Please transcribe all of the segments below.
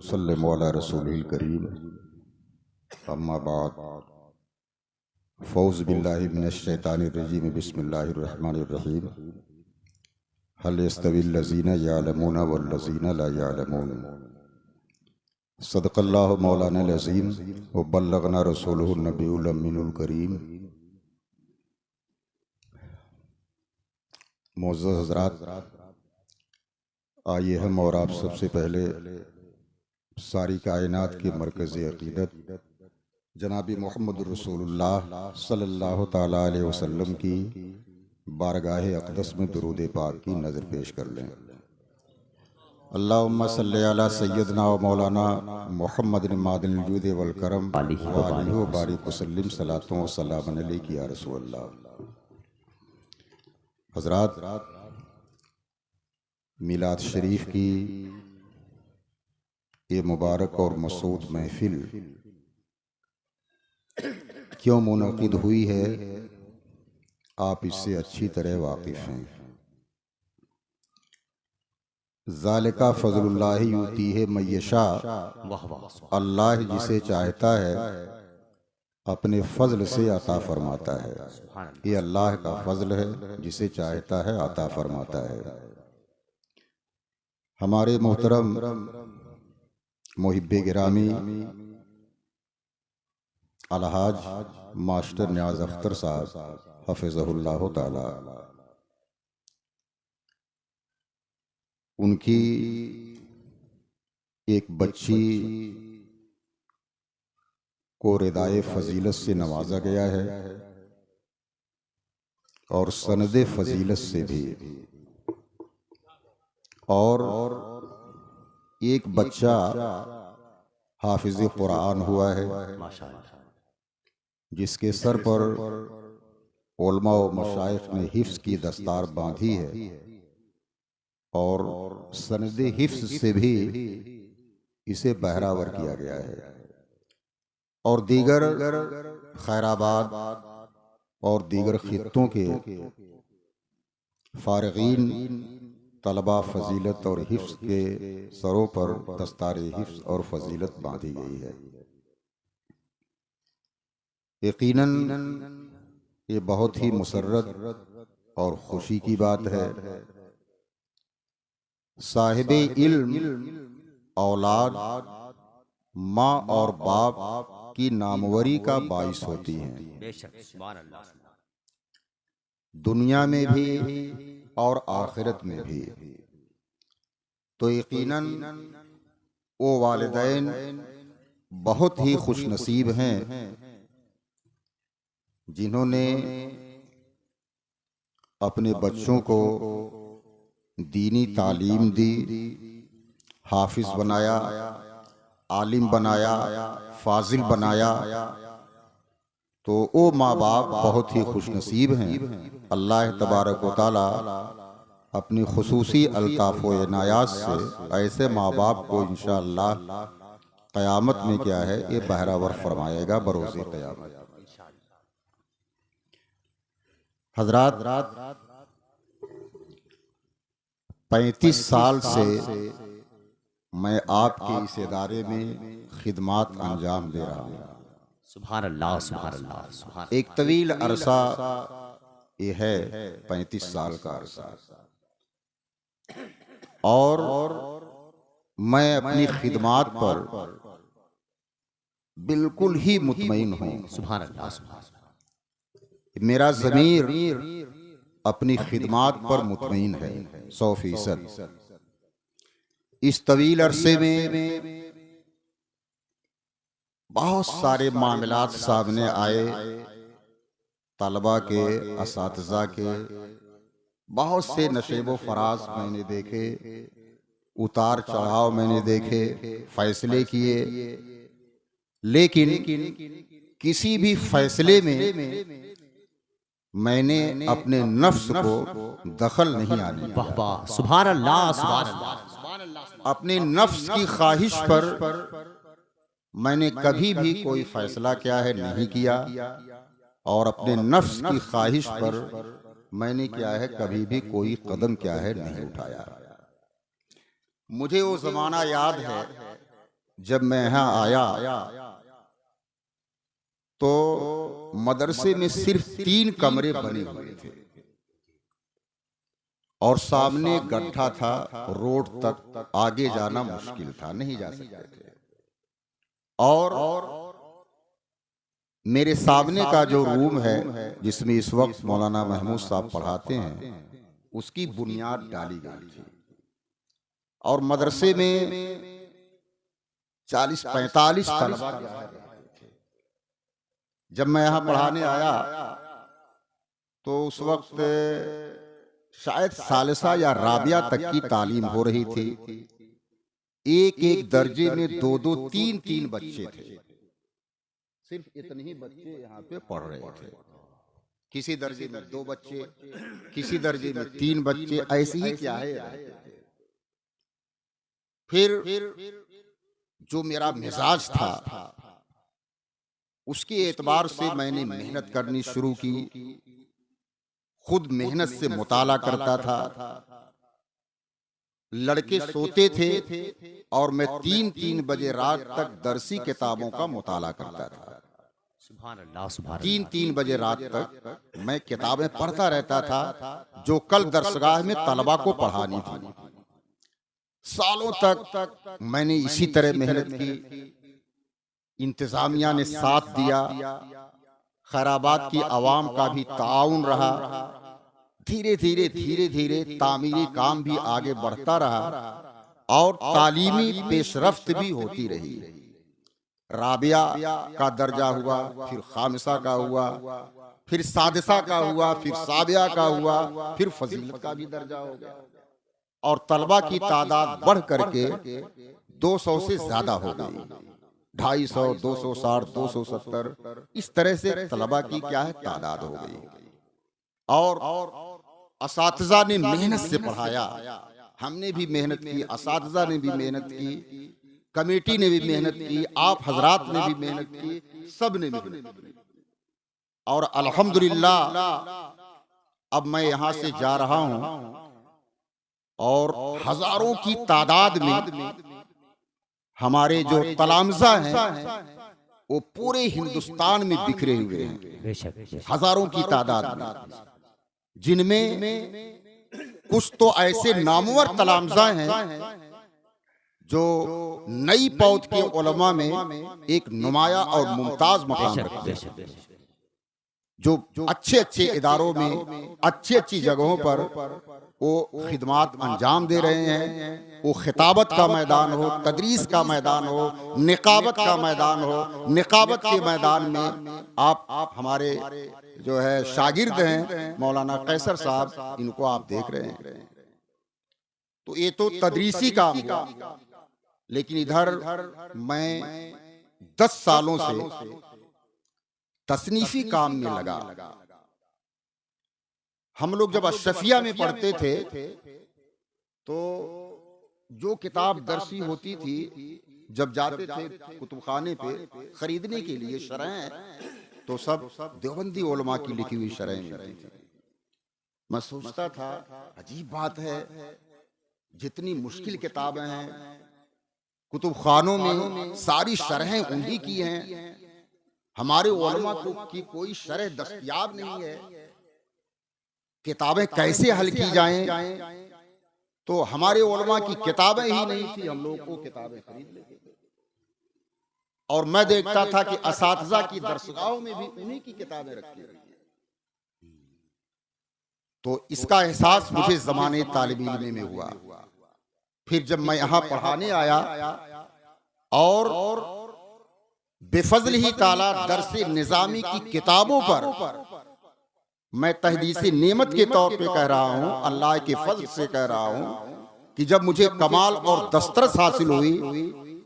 सल्लल्लाहु अला रसूलिल करीम। अम्मा बाद, फ़ौज़ बिल्लाहि मिनश शैतानिर रजीम, बिस्मिल्लाहिर रहमानिर रहीम। हल यस्तविल लज़ीना यअलमूना वल लज़ीना ला यअलमून। सदक़ल्लाहु मौलानाल अज़ीम व बल्लगना रसूलुहुन नबियुल अमीनुल करीम। मुअज़्ज़ज़ हज़रात, आइए हम और आप सबसे पहले सारी कायनात के मरकज़ अक़ीदत जनाबी मोहम्मद रसूलुल्लाह सल्लल्लाहु ताला अलैहि वसल्लम की बारगाह अक़दस में दुरूद पाक की नज़र पेश कर लें। अल्लाहुम्मा सल्लि अला सय्यदना व मौलाना मुहम्मदिन मादिनिल जूद वल करम व आलिहि व बारिक वसल्लिम सलातो व सलामन अलैका या रसूलल्लाह। हज़रात, मिलाद शरीफ की ये मुबारक और मसूद महफिल क्यों मुनक़िद हुई है, आप इससे अच्छी तरह वाकिफ़ हैं। ज़ालिका फ़ज़लुल्लाहि युतीहि मन यशा, अल्लाह जिसे चाहता है अपने फ़ज़ल से अता फरमाता है। ये अल्लाह का फ़ज़ल है, जिसे चाहता है अता फरमाता है। हमारे मोहतरम मुहिब्बे गिरामी अलहाज मास्टर न्याज़ अख्तर साहब हफ़िज़हुल्लाह ताला, उनकी एक बच्ची को रिदाए फ़जीलत से नवाजा गया है और सनदे फ़जीलत से भी, और एक बच्चा हाफिज़ कुरान हुआ है जिसके सर पर उलमा व मशाइख ने हिफ्ज़ की दस्तार बांधी है और सनदे हिफ्ज़ से भी इसे बहरावर किया गया है। और दीगर खैराबाद और दीगर खित्तों के फारिगीन तलबा फ़जीलत और हिफ्ज़ के सरों पर दस्तारे हिफ्ज़ और फ़जीलत बांधी गई है। यकीनन ये बहुत ही मुसर्रत और खुशी की बात है। साहिबे इल्म औलाद माँ और बाप की नामवरी का बाइस होती हैं, दुनिया में भी और आखिरत में भी। तो यकीनन वो वालिदैन बहुत ही खुश नसीब हैं जिन्होंने अपने बच्चों को दीनी तालीम दी, हाफिज बनाया, आलिम बनाया, फाजिल बनाया। तो वो माँ बाप बहुत ही खुश नसीब हैं। अल्लाह तबारक व तआला अपनी खुसूसी अल्ताफ़ व इनायात से ऐसे माँ बाप को इंशाअल्लाह क़यामत में क्या है ये बहरावर फरमाएगा बरोज़े क़यामत। हज़रात, 35 साल से मैं आपके इस इदारे में खिदमात अंजाम दे रहा हूँ। सुभान अल्लाह, सुभान अल्लाह, सुभान। एक तवील अरसा ये है, 35 साल का अरसा, और मैं अपनी खिदमात पर बिल्कुल ही मुतमईन हूँ। सुभान अल्लाह, सुभान। मेरा ज़मीर अपनी खिदमात पर मुतमईन है 100%। इस तवील अरसे में बहुत सारे मामलात सामने आए, तलबा के, असातिज़ा के, बहुत से नशेबो फराज मैंने देखे, उतार चढ़ाव मैंने देखे, फैसले किए, लेकिन किसी भी फैसले में मैंने अपने नफ्स को दखल नहीं आने दिया। वाह वाह, सुभान अल्लाह, सुभान अल्लाह। अपने नफ्स की ख्वाहिश पर मैंने कभी भी कोई फैसला क्या है नहीं किया, और अपने नफ्स की ख्वाहिश पर मैंने क्या है कभी भी कोई कदम क्या है नहीं उठाया। मुझे वो ज़माना याद है जब मैं यहाँ आया तो मदरसे में सिर्फ 3 कमरे बने हुए थे और सामने गड्ढा था, रोड तक आगे जाना मुश्किल था, नहीं जा सकते थे। और मेरे सामने का जो रूम है जिसमें इस वक्त मौलाना महमूद साहब पढ़ाते हैं, उसकी बुनियाद डाली गई थी और मदरसे में 40-45 तलबा थे। जब मैं यहाँ पढ़ाने आया तो उस वक्त शायद सालिसा या राबिया तक की तालीम हो रही थी। एक एक दर्जे में 2-2, 3-3 बच्चे थे। सिर्फ इतने ही बच्चे यहाँ पे पढ़ रहे थे। किसी दर्जे में 2 बच्चे, किसी दर्जे में 3 बच्चे, ऐसे ही क्या है। फिर जो मेरा मिजाज था उसके एतबार से मैंने मेहनत करनी शुरू की। खुद मेहनत से मुताला करता था। लड़के सोते थे और मैं 3-3 बजे रात तक दरसी किताबों का मुताला करता था। 3-3 बजे रात तक मैं किताबें पढ़ता रहता था जो कल दरसगाह में तलबा को पढ़ानी थी। सालों तक मैंने इसी तरह मेहनत की। इंतजामिया ने साथ दिया, खैराबाद की आवाम का भी ताउन रहा। धीरे धीरे तामीरी काम भी आगे बढ़ता रहा और तालीमी पेशरफ्त भी होती रही। राबिया का दर्जा हुआ, फिर खामिसा का हुआ, फिर सादिसा का हुआ, फिर साबिया का हुआ, फिर फजीलत का भी दर्जा हो गया और तलबा की तादाद बढ़ करके 200 से ज्यादा हो गई। 250, 260, 270, इस तरह से तलबा की क्या है तादाद हो गई। और असातिज़ा ने मेहनत से पढ़ाया, हमने भी मेहनत की, असातिज़ा ने भी मेहनत की, कमेटी ने भी मेहनत की, आप हजरात ने भी मेहनत की, सब ने मेहनत की। और अल्हम्दुलिल्लाह अब मैं यहाँ से जा रहा हूँ और हजारों की तादाद में हमारे जो तलामजा हैं वो पूरे हिंदुस्तान में बिखरे हुए हैं, हजारों की तादाद में, जिनमें कुछ तो ऐसे नामवर तलामजा हैं जो नई पौध के उलमा में एक नुमाया और मुमताज मकाम रखते हैं, जो अच्छे इदारों में अच्छी जगहों पर वो खिदमात अंजाम दे रहे हैं। वो खिताबत का मैदान हो, तदरीस का मैदान हो, निकाबत का मैदान हो। निकाबत के मैदान में आप हमारे जो है शागिर्द हैं मौलाना कैसर साहब, इनको आप देख रहे हैं। तो ये तो तदरीसी काम हुआ, लेकिन इधर मैं 10 सालों से तसनीफी काम में लगा। हम लोग जब अशरफिया में पढ़ते थे तो जो किताब दरसी होती थी, जब जाते थे कुतुबखाने पे खरीदने के लिए शरह, तो सब देवबंदी उलमा की लिखी हुई शरह मिलती थी। मैं सोचता था अजीब बात है, जितनी मुश्किल किताबें हैं कुतुबखानों में सारी शरहें उन्हीं की हैं, हमारे उलमा की कोई शरह दस्तयाब नहीं है। किताबें कैसे हल की जाएं? तो हमारे उलमा की किताबें ही नहीं थी, हम लोग को किताबें खरीद लेते थे। और मैं देखता था कि असातिज़ा की दरसगाहों में भी उन्हीं की किताबें रखी हुई हैं। तो इसका एहसास मुझे ज़माने तालिब इल्म में हुआ। फिर जब मैं यहाँ पढ़ाने आया और बेफजल ही ताला दरसे निजामी की किताबों पर मैं तहदीसी नेमत के तौर पे कह रहा हूँ, अल्लाह के फजल से कह रहा हूँ कि जब मुझे कमाल और दस्तरस हासिल हुई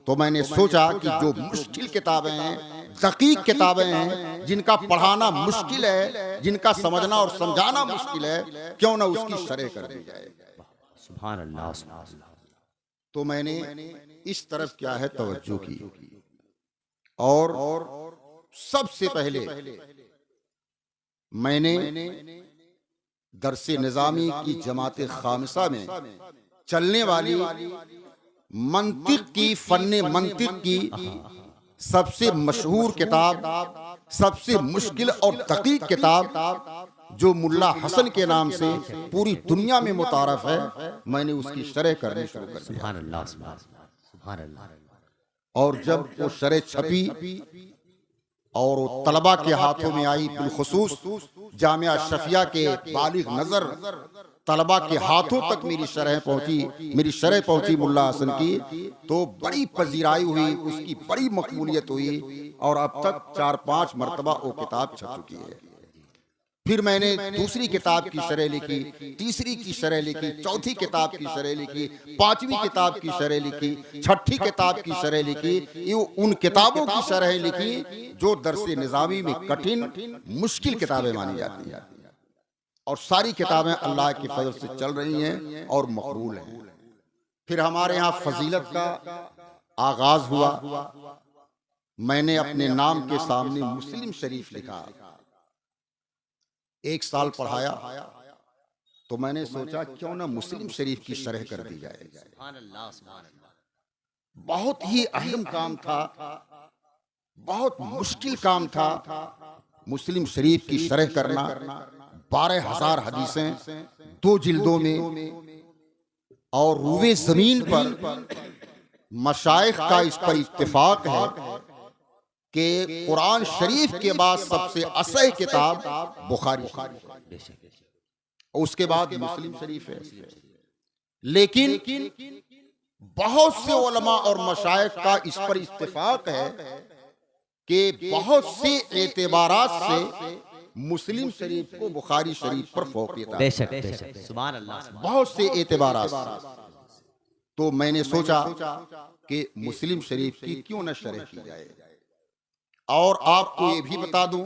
तो मैंने सोचा कि जो मुश्किल किताबें हैं, दकीक किताबें हैं, जिनका पढ़ाना मुश्किल है, जिनका समझना और समझाना मुश्किल है, क्यों ना उसकी शरह कर दी जाए। सुभान अल्लाह, सुभान अल्लाह। तो मैंने इस तरफ क्या है तवज्जो की और सबसे पहले मैंने दरसे निजामी की जमात खामिसा में चलने वाली मंतिक की, फन्ने मंतिक की सबसे मशहूर किताब, सबसे मुश्किल और दकीक किताब जो मुल्ला हसन के नाम से पूरी दुनिया में मुतारफ है, मैंने उसकी शरह करनी शुरू कर दी। सुभान अल्लाह, सुभान अल्लाह। और जब वो शरह छपी और वो तलबा के हाथों में आई, बिलखुसूस जामिया शफिया के बालिग नजर तलबा के हाथों तक मेरी शरह पहुंची मुल्ला हसन की, तो बड़ी पजीराई हुई, उसकी बड़ी मकबूलियत हुई और अब तक 4-5 मरतबा वो किताब छप चुकी है। फिर मैंने दूसरी किताब की शरह लिखी, तीसरी की शरह लिखी, चौथी किताब की शरह लिखी, 5वीं किताब की शरह लिखी, 6ठी किताब की शरह लिखी। ये उन किताबों की शरह लिखी जो दरसे निज़ामी में कठिन मुश्किल किताबें मानी जाती हैं, और सारी किताबें अल्लाह की फजल से चल रही हैं और मकबूल हैं। फिर हमारे यहाँ फजीलत का आगाज हुआ। मैंने अपने नाम के सामने मुस्लिम शरीफ लिखा, 1 साल पढ़ाया, तो मैंने सोचा क्यों ना मुस्लिम शरीफ की शरह कर दी जाए। बहुत ही अहम काम था, बहुत मुश्किल काम था मुस्लिम शरीफ की शरह करना। 12,000 हदीसें 2 जिल्दों में, और रूए जमीन पर मशाइख का इस पर इत्तेफाक है कि कुरान शरीफ के बाद सबसे असह किताब बुखारी शरीफ, उसके बाद मुस्लिम शरीफ है। लेकिन बहुत से उलमा और मशाइख का इस पर इत्तेफाक है कि बहुत से एतबारात से मुस्लिम शरीफ को बुखारी शरीफ पर फौकियत है। बेशक, सुभान अल्लाह। बहुत से एतबारात से। तो मैंने सोचा कि मुस्लिम शरीफ की क्यों न शरह की जाए। और आपको ये भी बता दूं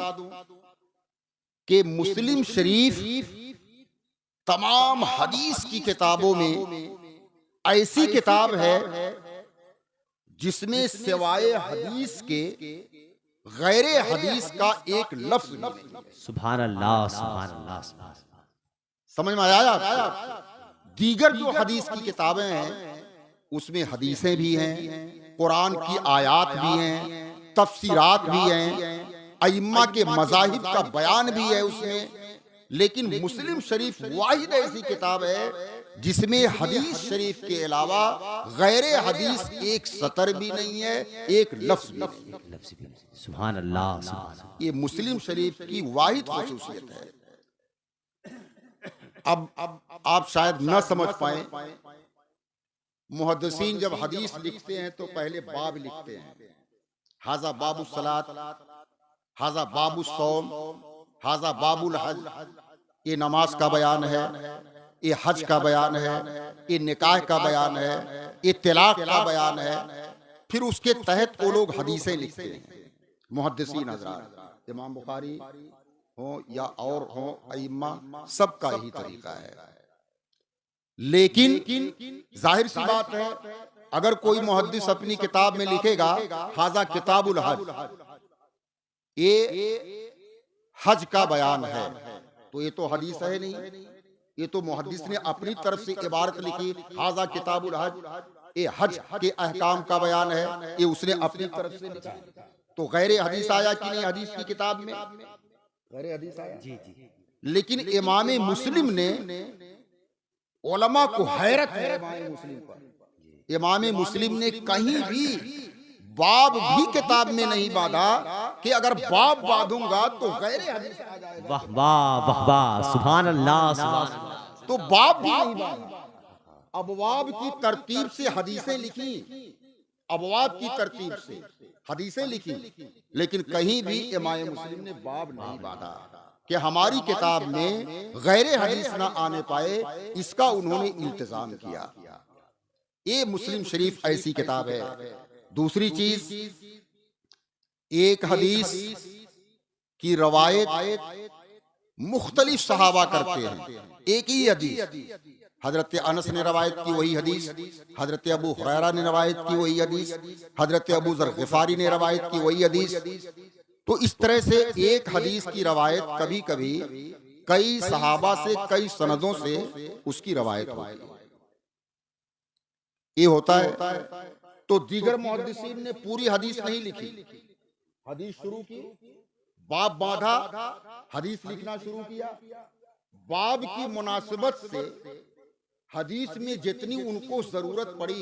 कि मुस्लिम शरीफ तमाम हदीस की किताबों में ऐसी किताब है जिसमें सिवाय हदीस के गैरे हदीस का एक लफ्ज नहीं। सुभान अल्लाह, सुभान अल्लाह। समझ में आया? दीगर जो हदीस की किताबें हैं उसमें हदीसें भी हैं, कुरान की आयात भी हैं, तफसीरात भी हैं, अइम्मा के मज़ाहिब का बयान भी है उसमें। लेकिन मुस्लिम शरीफ वाहिद ऐसी किताब है जिसमें हदीस शरीफ के अलावा गैरे हदीस एक सतर भी नहीं है, एक लफ्ज भी नहीं। सुभान अल्लाह। ये मुस्लिम शरीफ की वाहिद खुसूसियत है। अब आप शायद न समझ पाए, मुहद्दिसीन जब हदीस लिखते हैं तो पहले बाब लिखते हैं, हाजा बाबु सलात, हाजा बाबु सौम, हाजा बाबुल हज। ये नमाज का बयान है, ये हज का बयान है, ये निकाह का बयान है, ये तिलाक का बयान है। फिर उसके तहत वो लोग हदीसें लिखते हैं। मुहद्दिसीन हज़रात, इमाम बुखारी हो या और हो अइम्मा, सबका यही तरीका है। लेकिन जाहिर सी बात है, अगर कोई मुहद्दिस अपनी किताब में लिखेगा हाजा किताबुल हज, ये हज का बयान है, तो ये तो हदीस है नहीं, ये तो मुहद्दिस ने अपनी तरफ से इबारत लिखी हाजा किताबुल हज, ये हज के अहकाम का बयान है, ये उसने अपनी तरफ से लिखा। तो गैर हदीस आया कि नहीं हदीस की किताब में? गैर हदीस आया। जी। लेकिन इमाम मुस्लिम ने, उलमा को हैरत है इमाम मुस्लिम पर, इमाम मुस्लिम ने कहीं भी बाब भी किताब में नहीं बांधा कि अगर बाब बांधूंगा तो गैर हदीस आ जाएगा। वाह वाह वाह वाह, सुभान अल्लाह, सुभान अल्लाह। तो बाब भी नहीं बांधा। अबवाब की तरतीब से हदीसें लिखी, अबवाब की तरतीब से हदीसें लिखी, लेकिन कहीं भी इमाम मुस्लिम ने बाब नहीं बांधा कि हमारी किताब में गैर हदीस ना आने पाए, इसका उन्होंने इल्तिजाम किया। ये मुस्लिम शरीफ ऐसी किताब है। दूसरी चीज, एक हदीस की रवायत मुख्तलिफ सहाबा करते हैं, एक ही हदीस। हजरत अनस ने रवायत की वही हदीस, हजरत अबू हुरैरा ने रवायत की वही हदीस, हजरत अबू ज़र ग़िफ़ारी ने रवायत की वही हदीस। तो इस तरह से एक हदीस की रवायत कभी कभी कई सहाबा से, कई सनदों से उसकी रवायत होती है। ये होता है। तो दीगर मुहद्दिसीन ने पूरी हदीस नहीं लिखी, हदीस शुरू की, बाब बांधा, हदीस लिखना शुरू किया। बाब की मुनासिबत से हदीस में जितनी उनको जरूरत पड़ी,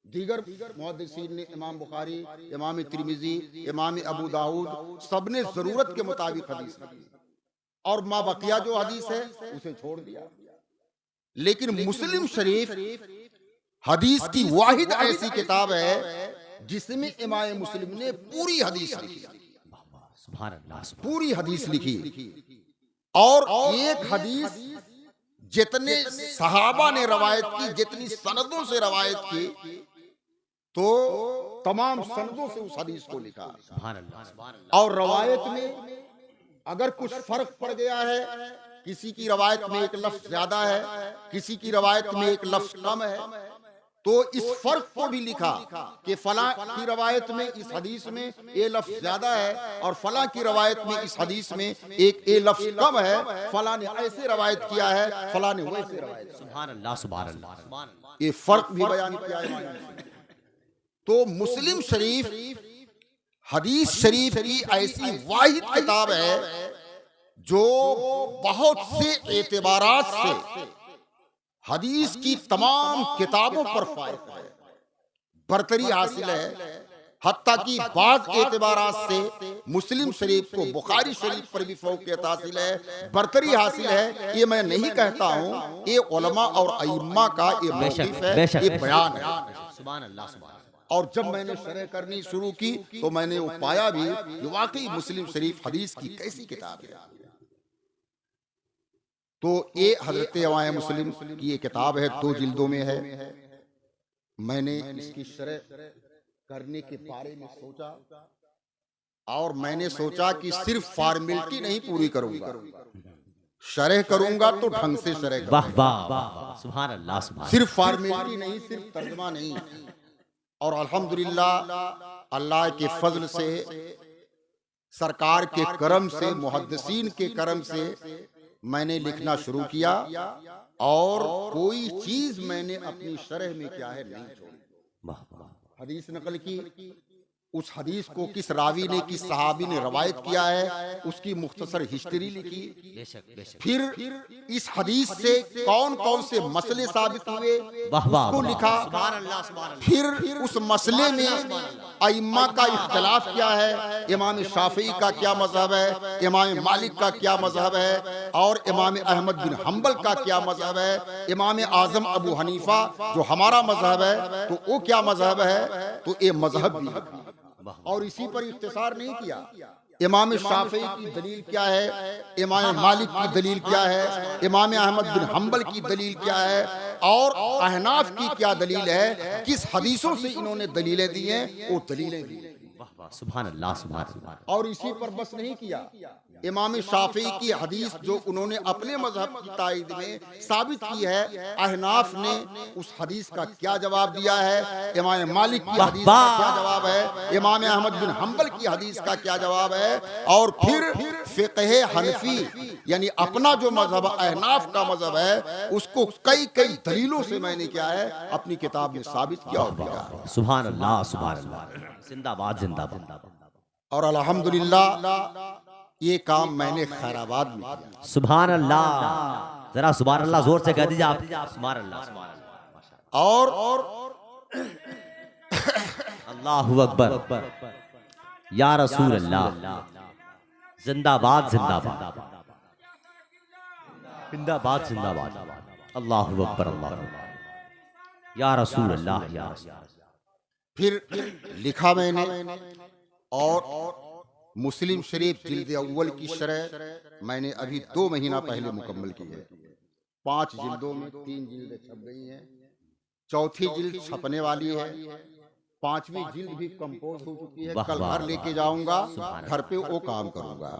दीगर मुहद्दिसीन ने, इमाम बुखारी, इमाम तिरमिजी, इमाम अबू दाऊद, सबने जरूरत के मुताबिक हदीस लिखी और मा बकिया जो हदीस है उसे छोड़ दिया। लेकिन मुस्लिम शरीफ हदीस की वाहिद ऐसी किताब है जिसमें इमाम मुस्लिम ने पूरी हदीस लिखी, सुभान अल्लाह, पूरी हदीस लिखी। और एक हदीस जितने सहाबा ने रवायत की, जितनी सनदों से रवायत की, तो तमाम सनदों से उस हदीस को लिखा। सुभान अल्लाह। और रवायत में अगर कुछ फर्क पड़ गया है, किसी की रवायत में एक लफ्ज ज्यादा है, किसी की रवायत में एक लफ्ज कम है, तो इस फर्क को भी लिखा कि फलां की रवायत में इस हदीस में ये लफ्ज ज्यादा है और फलां की रवायत में इस हदीस में एक ये लफ्ज कम है, फलां ने ऐसे रवायत किया है, फलां ने वैसे रवायत। सुभान अल्लाह, सुभान अल्लाह। ये फर्क भी बयान किया है। तो मुस्लिम शरीफ हदीस शरीफ की ऐसी वाहिद किताब है जो बहुत से एतबारात से हदीस की तमाम किताबों पर फायदा है, बरतरी हासिल है। हत्ता कि बाज़ एतबारात से मुस्लिम शरीफ को बुखारी शरीफ पर भी फौकियत हासिल है, बरतरी हासिल है। ये मैं नहीं कहता हूँ, ये उलमा और अइम्मा का ये मौक़िफ़ है, ये बयान है। सुभान अल्लाह, सुभान। और जब मैंने शरह करनी शुरू की तो मैंने वो पाया भी कि वाकई मुस्लिम शरीफ हदीस की कैसी किताब है। तो ये हजरत इमाम मुस्लिम की ये किताब है, 2 जिल्दों में है। मैंने इसकी शरह करने के बारे में सोचा और मैंने सोचा कि सिर्फ फॉर्मेलिटी नहीं पूरी करूंगा, शरह करूंगा तो ढंग से शरह करूंगा। वाह वाह वाह, सुभान अल्लाह, सुभान। सिर्फ फॉर्मेलिटी नहीं, सिर्फ तर्जुमा नहीं। और अल्हम्दुलिल्लाह अल्लाह के फजल से, सरकार के करम से, मुहद्दिसीन के करम से मैंने लिखना शुरू किया और कोई चीज मैंने अपनी शरह में क्या है नहीं छोड़ी। हदीस नकल की, उस हदीस को किस रावी ने, किस सहाबी ने रवायत किया है, उसकी मुख्तसर हिस्ट्री लिखी। बेशक बेशक। फिर इस हदीस से कौन कौन से मसले साबित हुए उसको लिखा। फिर उस मसले में अइम्मा का इख्तलाफ क्या है, इमाम शाफी का क्या मजहब है, इमाम मालिक का क्या मजहब है, और इमाम अहमद बिन हम्बल का क्या मजहब है, इमाम आजम अबू हनीफा जो हमारा मजहब है तो वो क्या मजहब है। तो ये मजहब भी है। और इसी पर इख्तिसार नहीं किया, इमाम शाफी की दलील क्या है, इमाम मालिक की दलील क्या है, इमाम अहमद बिन हम्बल की दलील क्या है, और अहनाफ की क्या दलील है, किस हदीसों से इन्होंने दलीलें दी हैं, वो दलीलें दी। सुभान अल्लाह, सुभान अल्लाह। और इसी पर बस नहीं किया, इमाम शाफी की हदीस जो उन्होंने अपने मजहब की तायद में साबित की है, अहनाफ ने उस हदीस का क्या जवाब दिया है, इमाम मालिक की हदीस का क्या जवाब है, इमाम अहमद बिन हम्बल की हदीस का क्या जवाब है, और फिर फिक़्ह हनफी यानी अपना जो मजहब अहनाफ का मजहब है उसको कई कई दलीलों से मैंने क्या है अपनी किताब में साबित किया और दिया। सुभान अल्लाह, सुभान अल्लाह। जिंदाबाद, जिंदाबाद। और अल्हम्दुलिल्लाह ये काम मैंने खैराबाद में किया। सुभान अल्लाह, जरा सुभान अल्लाह जोर से कह दीजिए आप। सुभान अल्लाह, सुभान अल्लाह। और अल्लाहु अकबर, या रसूल अल्लाह। जिंदाबाद, जिंदाबाद, जिंदाबाद, जिंदाबाद। अल्लाहु अकबर, अल्लाह, या रसूल अल्लाह, या। फिर लिखा मैंने और मुस्लिम शरीफ जिल्द अव्वल की शरह मैंने अभी 2 महीना पहले मुकम्मल की है। 5 जिल्दों में 3 जिल्दें छप गई हैं, 4थी जिल्द छपने वाली है, 5वीं जिल्द भी कंपोज हो चुकी है। कल घर लेके जाऊंगा, घर पे वो काम करूंगा।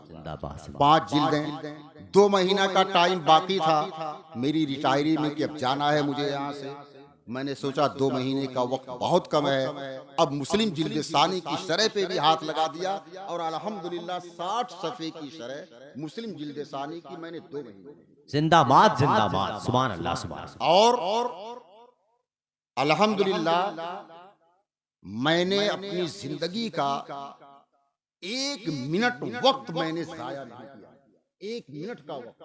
5 जिल्दें, 2 महीना का टाइम बाकी था मेरी रिटायरी में कि अब जाना है मुझे यहाँ से। मैंने सोचा 2 महीने का वक्त बहुत कम है, अब मुस्लिम जिल्द सानी की शरह पे भी हाथ लगा दिया और अल्हम्दुलिल्लाह 60 सफ़े की शरह मुस्लिम जिल्द सानी की मैंने 2 महीने। जिंदाबाद, जिंदाबाद, सुभान अल्लाह, सुभान। और अल्हम्दुलिल्लाह मैंने अपनी जिंदगी का 1 मिनट वक्त मैंने जाया नहीं किया। 1 मिनट का वक्त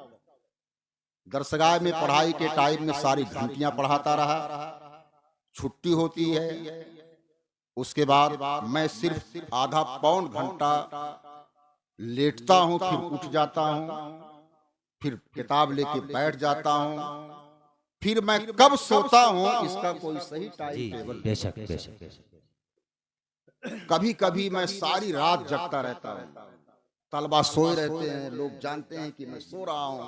दरसगाह में पढ़ाई के टाइम में सारी घंटियां पढ़ाता रहा। छुट्टी होती है, उसके बाद मैं सिर्फ आधा पौन घंटा लेटता हूं, फिर उठ जाता हूं, फिर किताब लेके बैठ जाता हूं, फिर मैं कब सोता हूं इसका कोई सही टाइम टेबल। बेशक बेशक बेशक। कभी कभी मैं सारी रात जगता रहता हूं। तलबा सोए रहते हैं, लोग जानते हैं कि मैं सो रहा हूं,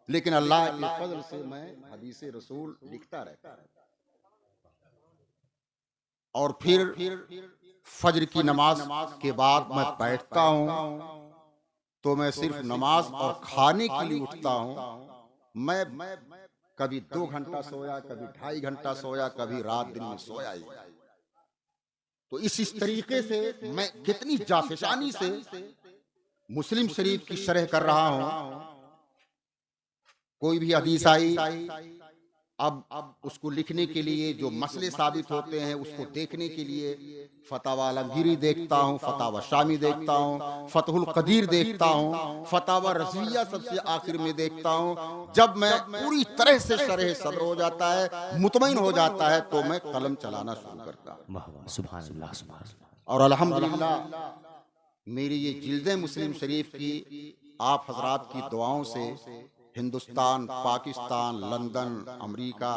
लेकिन अल्लाह के फजल से मैं हदीस रसूल लिखता रहता हूं। और फिर फजर की नमाज के बाद मैं बैठता हूं, तो मैं सिर्फ नमाज और खाने के लिए उठता हूं। मैं कभी 2 घंटा सोया, कभी 2.5 घंटा सोया, कभी रात दिन में सोया ही। तो इस तरीके से मैं कितनी जाफिशानी से मुस्लिम शरीफ की शरह कर रहा हूं। कोई भी हदीस आई, अब उसको लिखने के लिए जो मसले साबित होते हैं उसको देखने के लिए फतावा आलमगीरी देखता हूँ, फतावा शामी देखता हूँ, फतहुल कदीर देखता हूँ, फतावा रज़विया सबसे आखिर में देखता हूँ। जब मैं पूरी तरह से शरह सदर हो जाता है, मुतमईन हो जाता है, तो मैं कलम चलाना शुरू करता हूँ। सुभान अल्लाह सुभान अल्लाह। और अल्हम्दुलिल्लाह मेरी ये जिल्द मुस्लिम शरीफ की आप हजरात की दुआओं से Hindustan, Pakistan, London, America,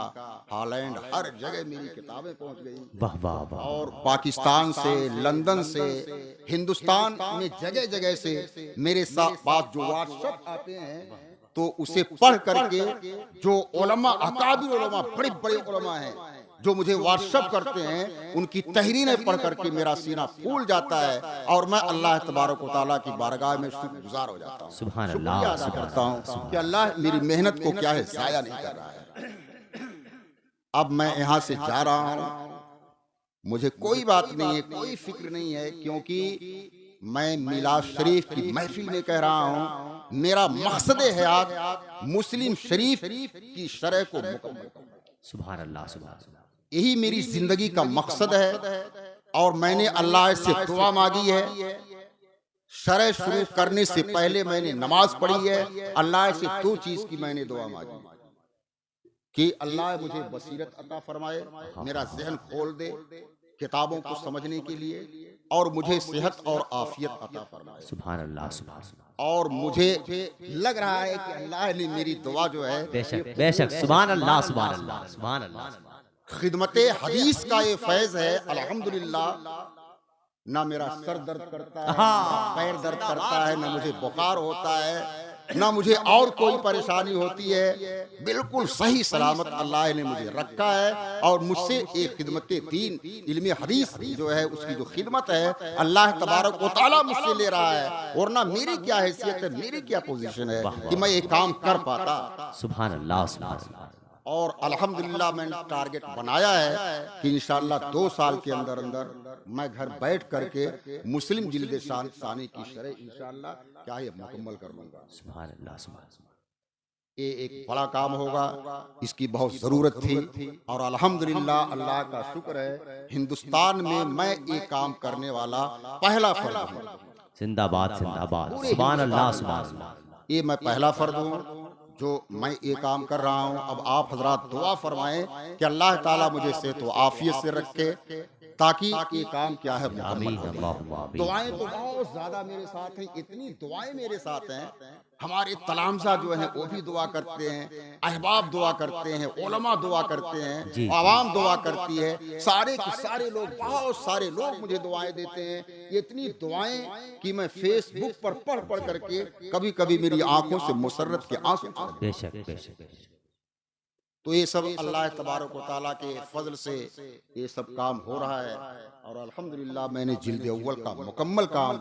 Holland, हर जगह मेरी किताबें पहुंच गई। वाह वाह वाह। और पाकिस्तान से, लंदन से, हिंदुस्तान में जगह जगह से मेरे पास जो व्हाट्सएप आते हैं, तो उसे पढ़ करके जो उलमा, अकाबिर उलमा, बड़े बड़े उलमा हैं जो मुझे व्हाट्सएप करते हैं, उनकी तहरीरें पढ़ करके मेरा सीना फूल जाता है और मैं अल्लाह तबारक व तआला की बारगाह में शुक्रगुजार हो जाता हूँ। सुभान शुक्रिया अल्लाह अदा करता हूँ कि अल्लाह मेरी मेहनत को क्या है जाया नहीं कर रहा है। अब मैं यहाँ से जा रहा हूँ, मुझे कोई बात नहीं है, कोई फिक्र नहीं है, क्योंकि मैं मिलाद शरीफ की महफिल में कह रहा हूँ। मेरा मकसद हयात मुस्लिम शरीफ की शरह को मुकम्मल करना। सुभान अल्लाह सुभान अल्लाह। यही मेरी जिंदगी का मकसद है। और मैंने अल्लाह से दुआ मांगी है। शरह शुरू करने से पहले मैंने नमाज पढ़ी है। अल्लाह से 2 चीज की मैंने दुआ मांगी कि अल्लाह मुझे बसीरत अता फरमाए, मेरा ज़हन खोल दे किताबों को समझने के लिए, और मुझे सेहत और आफियत अता फरमाए। सुभान अल्लाह सुभान अल्लाह। और मुझे लग रहा है कि अल्लाह ने मेरी दुआ जो है, बेशक बेशक। सुभान अल्लाह सुभान अल्लाह सुभान अल्लाह। खिदमते हदीस का ये फैज है अल्हम्दुलिल्लाह। ना मेरा सर दर्द करता है, ना पैर दर्द करता है, ना मुझे बुखार होता है, ना मुझे और कोई परेशानी होती है। बिल्कुल सही सलामत अल्लाह ने मुझे रखा है। और मुझसे एक खिदमते दीन, इल्म हदीस जो है, उसकी जो खिदमत है, अल्लाह तबारक व तआला मुझसे ले रहा है। और ना मेरी क्या हैसियत है, मेरी क्या पोजीशन है कि मैं ये काम कर पाता। सुभान अल्लाह सुभान अल्लाह। और अल्हम्दुलिल्लाह मैंने टारगेट बनाया है कि इंशाअल्लाह 2 साल के अंदर अंदर मैं घर बैठ करके मुस्लिम जिल्द सानी की शरह इंशाअल्लाह क्या है मुकम्मल कर लूंगा। सुभान अल्लाह सुभान अल्लाह। ये एक बड़ा काम होगा, इसकी बहुत जरूरत थी। और अल्हम्दुलिल्लाह अल्लाह का शुक्र है, हिंदुस्तान में मैं ये काम करने वाला पहला फर्द हूँ। जिंदाबाद जिंदाबाद। सुभान अल्लाह सुभान अल्लाह। ये मैं पहला फर्द हूँ जो मैं ये काम कर रहा हूँ। अब आप हजरात दुआ फरमाएं कि अल्लाह ताला मुझे सेहत व आफियत से रखे, ताकि ये काम क्या है मुकम्मल हो जाए। दुआएं तो बहुत ज्यादा मेरे साथ हैं, इतनी दुआएं मेरे साथ हैं। हमारे तलामजा जो हैं वो भी दुआ करते हैं, अहबाब दुआ करते हैं, उलमा दुआ करते हैं, आवाम दुआ करती है, सारे के सारे लोग, बहुत सारे लोग मुझे दुआएं देते हैं। इतनी दुआएं कि मैं फेसबुक पर पढ़ पढ़ करके कभी कभी मेरी आंखों से मुसर्रत के आंसू। बेशक बेशक। तो ये सब अल्लाह तबारक व तआला के फजल से ये सब काम हो रहा है। और अल्हम्दुलिल्लाह मैंने जिल्द अव्वल का मुकम्मल काम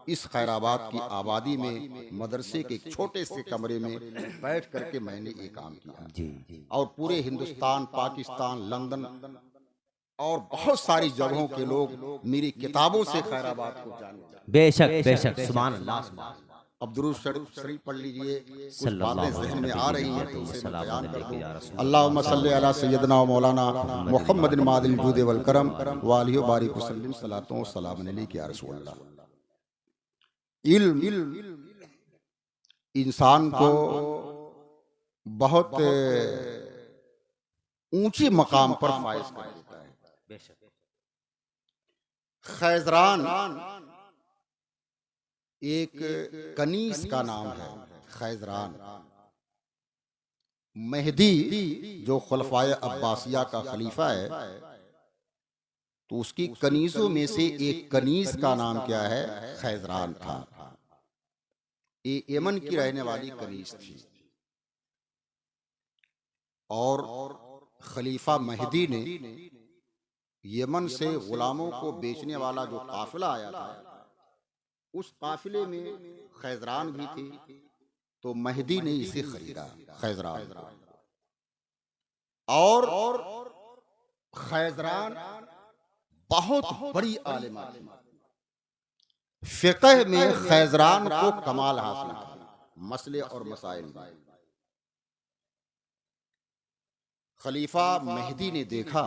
इस खैराबाद की आबादी में मदरसे के एक छोटे से कमरे में बैठ करके मैंने ये काम किया जी। और पूरे हिंदुस्तान, पाकिस्तान, लंदन और बहुत सारी जगहों के लोग मेरी किताबों से खैराबाद को जाने। बेशक बेशक। सुभान अल्लाह सुभान अल्लाह। अब दुरूद शरीफ पढ़ लीजिए, कुछ बातें सल्लल्लाहु जहन में आ रही हैं तो अलैहि उसे मैं वसल्लम बयान कर दूं। या रसूल अल्लाहुम्मा सल्ली अला सय्यदना व मौलाना मुहम्मदिन मादिल जूद वल करम व आलिहि व बारिक वसल्लिम सलातो व सलाम अलैका या रसूल अल्लाह। इल्म इंसान को बहुत ऊंचे मकाम पर फाइज कर देता है। बेशक खैजरान एक कनीस का नाम है। खैजरान मेहदी जो खुलफाए अब्बासिया का खलीफा है, तो उसकी कनीजों में से एक कनीज का नाम क्या है? खैजरान था। ये यमन की रहने वाली कनीज थी और खलीफा मेहदी ने यमन से गुलामों को बेचने वाला जो काफिला आया था, उस काफिले में खैजरान भी थी, तो मेहदी ने इसे खरीदा, खैजरान। और खैजरान बहुत बड़ी आलिमा थी। फिक़ह में खैजरान को कमाल हासिल था, मसले और मसाइल में। खलीफा मेहदी ने देखा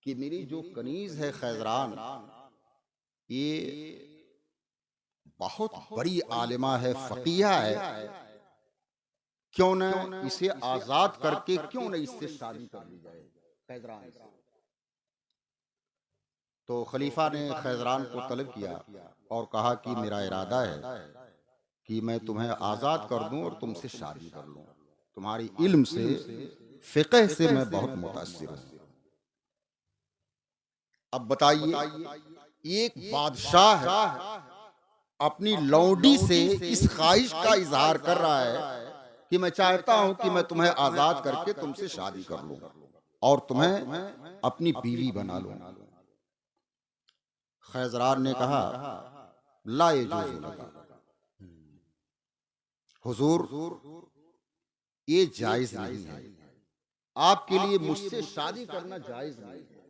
कि मेरी जो कनीज है खैजरान, ये बहुत बड़ी आलिमा है, फकीहा है, क्यों न इसे आजाद करके क्यों न इससे शादी कर ली जाए खैजरान से। तो खलीफा ने खैजरान को तलब किया और कहा कि मेरा इरादा है कि मैं तुम्हें आजाद कर दूं और तुमसे शादी कर लूं। तुम्हारी इल्म से, फिक़ह से मैं बहुत मुतासिर हूं। अब बताइए, एक बादशाह है, अपनी लौंडी से इस ख्वाहिश का इजहार कर रहा है कि मैं चाहता हूं कि मैं तुम्हें आजाद करके तुमसे शादी कर लूं और तुम्हें अपनी बीवी बना लूं। खैजरान ने कहा, ला यजूज़ु लका, हुजूर ये जायज नहीं है, आपके लिए मुझसे शादी करना जायज नहीं है।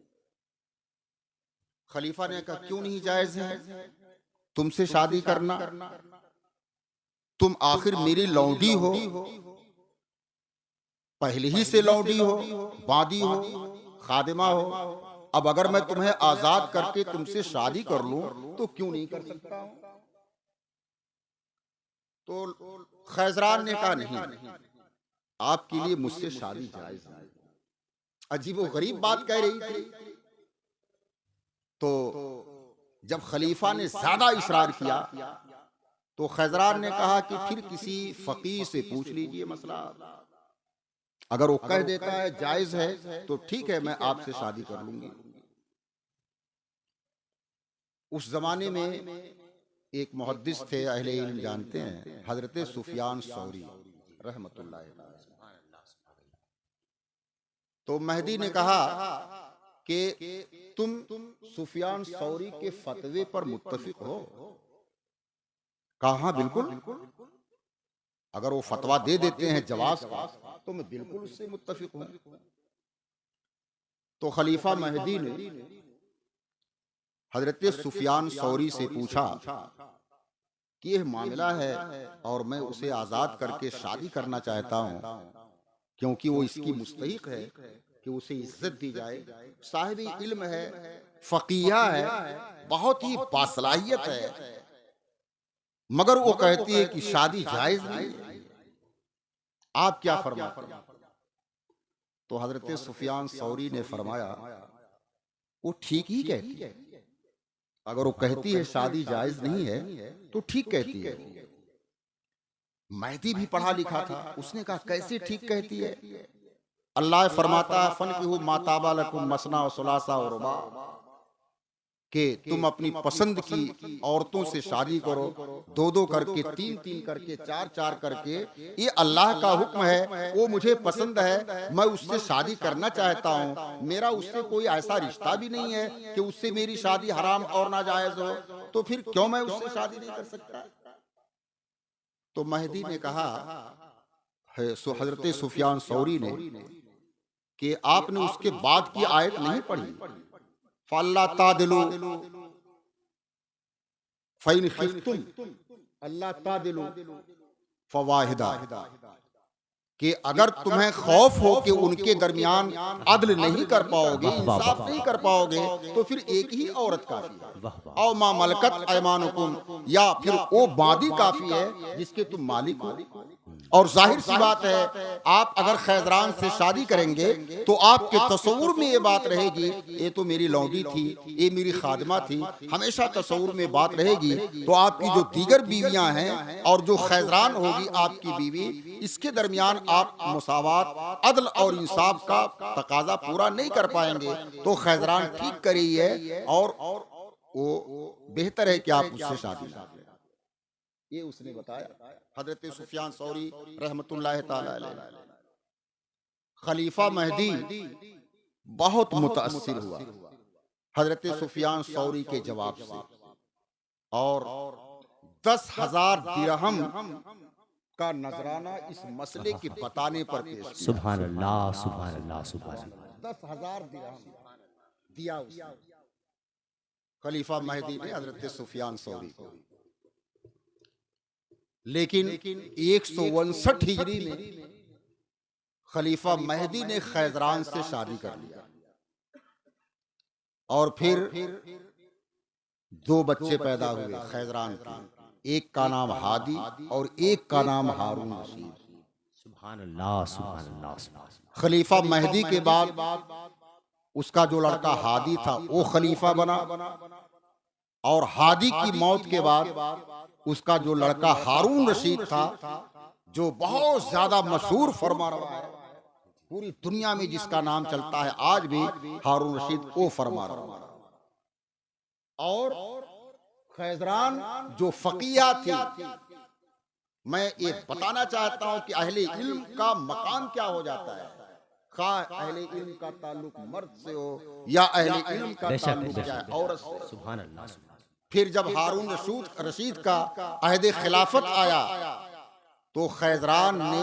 खलीफा ने कहा, क्यों नहीं जायज है तुमसे शादी करना? तुम आखिर मेरी लौंडी हो, पहले ही से लौंडी हो, बादी हो, खादिमा हो। अब अगर मैं तुम्हें आजाद करके तुमसे शादी कर लूं तो क्यों नहीं कर सकता हूं? तो खैजरान ने कहा, नहीं, आपके लिए मुझसे शादी जायज नहीं। अजीबो गरीब बात कह रही थी। तो जब खलीफा ने ज्यादा इसरार किया तो खैजरान ने कहा कि फिर किसी फकीह से पूछ लीजिए मसला। अगर वो कह देता है जायज है तो ठीक है, मैं आपसे शादी कर लूंगी। उस जमाने में एक मुहद्दिस थे, अहले इल्म जानते हैं, हजरत सुफियान सौरी रहमतुल्लाह अलैह। तो मेहदी ने कहा कि तुम सुफियान सौरी के फतवे पर मुत्तफिक हो? कहा, हाँ बिल्कुल, अगर वो फतवा दे देते हैं जवाज का तो मैं बिल्कुल उससे मुत्तफिक हूं। तो खलीफा मेहदी ने हजरत सुफियान सौरी से पूछा कि यह मामला है और मैं उसे आजाद करके शादी करना चाहता हूं, क्योंकि वो इसकी मुस्तहिक है कि उसे इज्जत दी जाए, साहिब इल्म है, फकीहा है, बहुत ही बासलाहियत है, मगर वो कहती है कि शादी जायज नहीं। आप क्या फरमाते हैं? तो हजरत सुफियान सौरी ने फरमाया, वो ठीक ही कहती है। अगर वो कहती है शादी जायज नहीं है तो ठीक कहती है। मेहदी भी पढ़ा लिखा था, उसने कहा, कैसे ठीक कहती है? अल्लाह फरमाता है, फनकिहू मा ताबा लकुम मसना व सुलासा व रुबा, कि तुम अपनी पसंद की औरतों से शादी करो, दो दो करके, तीन तीन करके, चार चार करके। ये अल्लाह का हुक्म है, वो मुझे पसंद है, मैं उससे शादी करना चाहता हूँ। मेरा उससे कोई ऐसा रिश्ता भी नहीं है कि उससे मेरी शादी हराम और नाजायज हो, तो फिर क्यों मैं उससे शादी नहीं कर सकता? तो मेहदी ने कहा, हजरत सुफियान सौरी ने, कि आपने उसके बाद की आयत नहीं पढ़ी, फल्ला तादिलु फइन खिफ्तुम अल्लाह तादिलु फवाहिदा, कि अगर तुम्हें खौफ हो कि उनके दरमियान अदल नहीं कर पाओगे, इंसाफ नहीं कर पाओगे, तो फिर एक ही औरत काफी है। और मां मलकत ऐमानुकुम, या फिर वो बादी काफी है जिसके तुम मालिक हो। और जाहिर सी बात है, आप अगर खैजरान से शादी करेंगे तो आपके तस्वुर में ये बात रहेगी, ये तो मेरी लौंडी थी, ये मेरी खादमा थी, हमेशा तस्वुर में बात रहेगी। तो आपकी जो दीगर बीवियां हैं और जो खैजरान होगी आपकी बीवी, इसके दरमियान आप मुसावात, अदल और इंसाफ का तकाजा पूरा नहीं कर पाएंगे। तो खैजरान ठीक कर रही है और वो बेहतर है कि आप उससे शादी करें। ये उसने बताया। हजरत सुफियान सौरी रहमतुल्लाह ताला अलैह, खलीफा महदी बहुत मुतासिर हुआ हजरत सुफियान सौरी के जवाब से, और 10,000 दिरहम का नजराना इस मसले के बताने पर पेश किया। सुभान अल्लाह, सुभान अल्लाह, सुभान अल्लाह। 10,000 दिरहम दिया उसने, खलीफा महदी ने हजरत सुफियान सौरी को। लेकिन 159 हिजरी में खलीफा महदी ने खैजरान से शादी कर लिया, और फिर 2 बच्चे पैदा हुए खैजरान के। एक का नाम हादी और एक का नाम हारून रशीद। सुभान अल्लाह, सुभान अल्लाह, सुभान अल्लाह। खलीफा महदी के बाद उसका जो लड़का हादी था वो खलीफा बना, और हादी की मौत के बाद उसका जो लड़का हारून रशीद था, जो बहुत ज्यादा मशहूर फरमारवा है, पूरी दुनिया में जिसका नाम चलता है आज भी, हारून रशीद वो फरमारवा। और खैजरान जो फकीहा थी, मैं ये बताना चाहता हूं कि अहले इल्म का मकाम क्या हो जाता है। खा अहले इल्म का ताल्लुक मर्द से हो या अहले इल्म का ताल्लुक क्या है औरत से। सुभान अल्लाह। फिर जब हारून रशीद का अहद खिलाफत आया तो खैजरान ने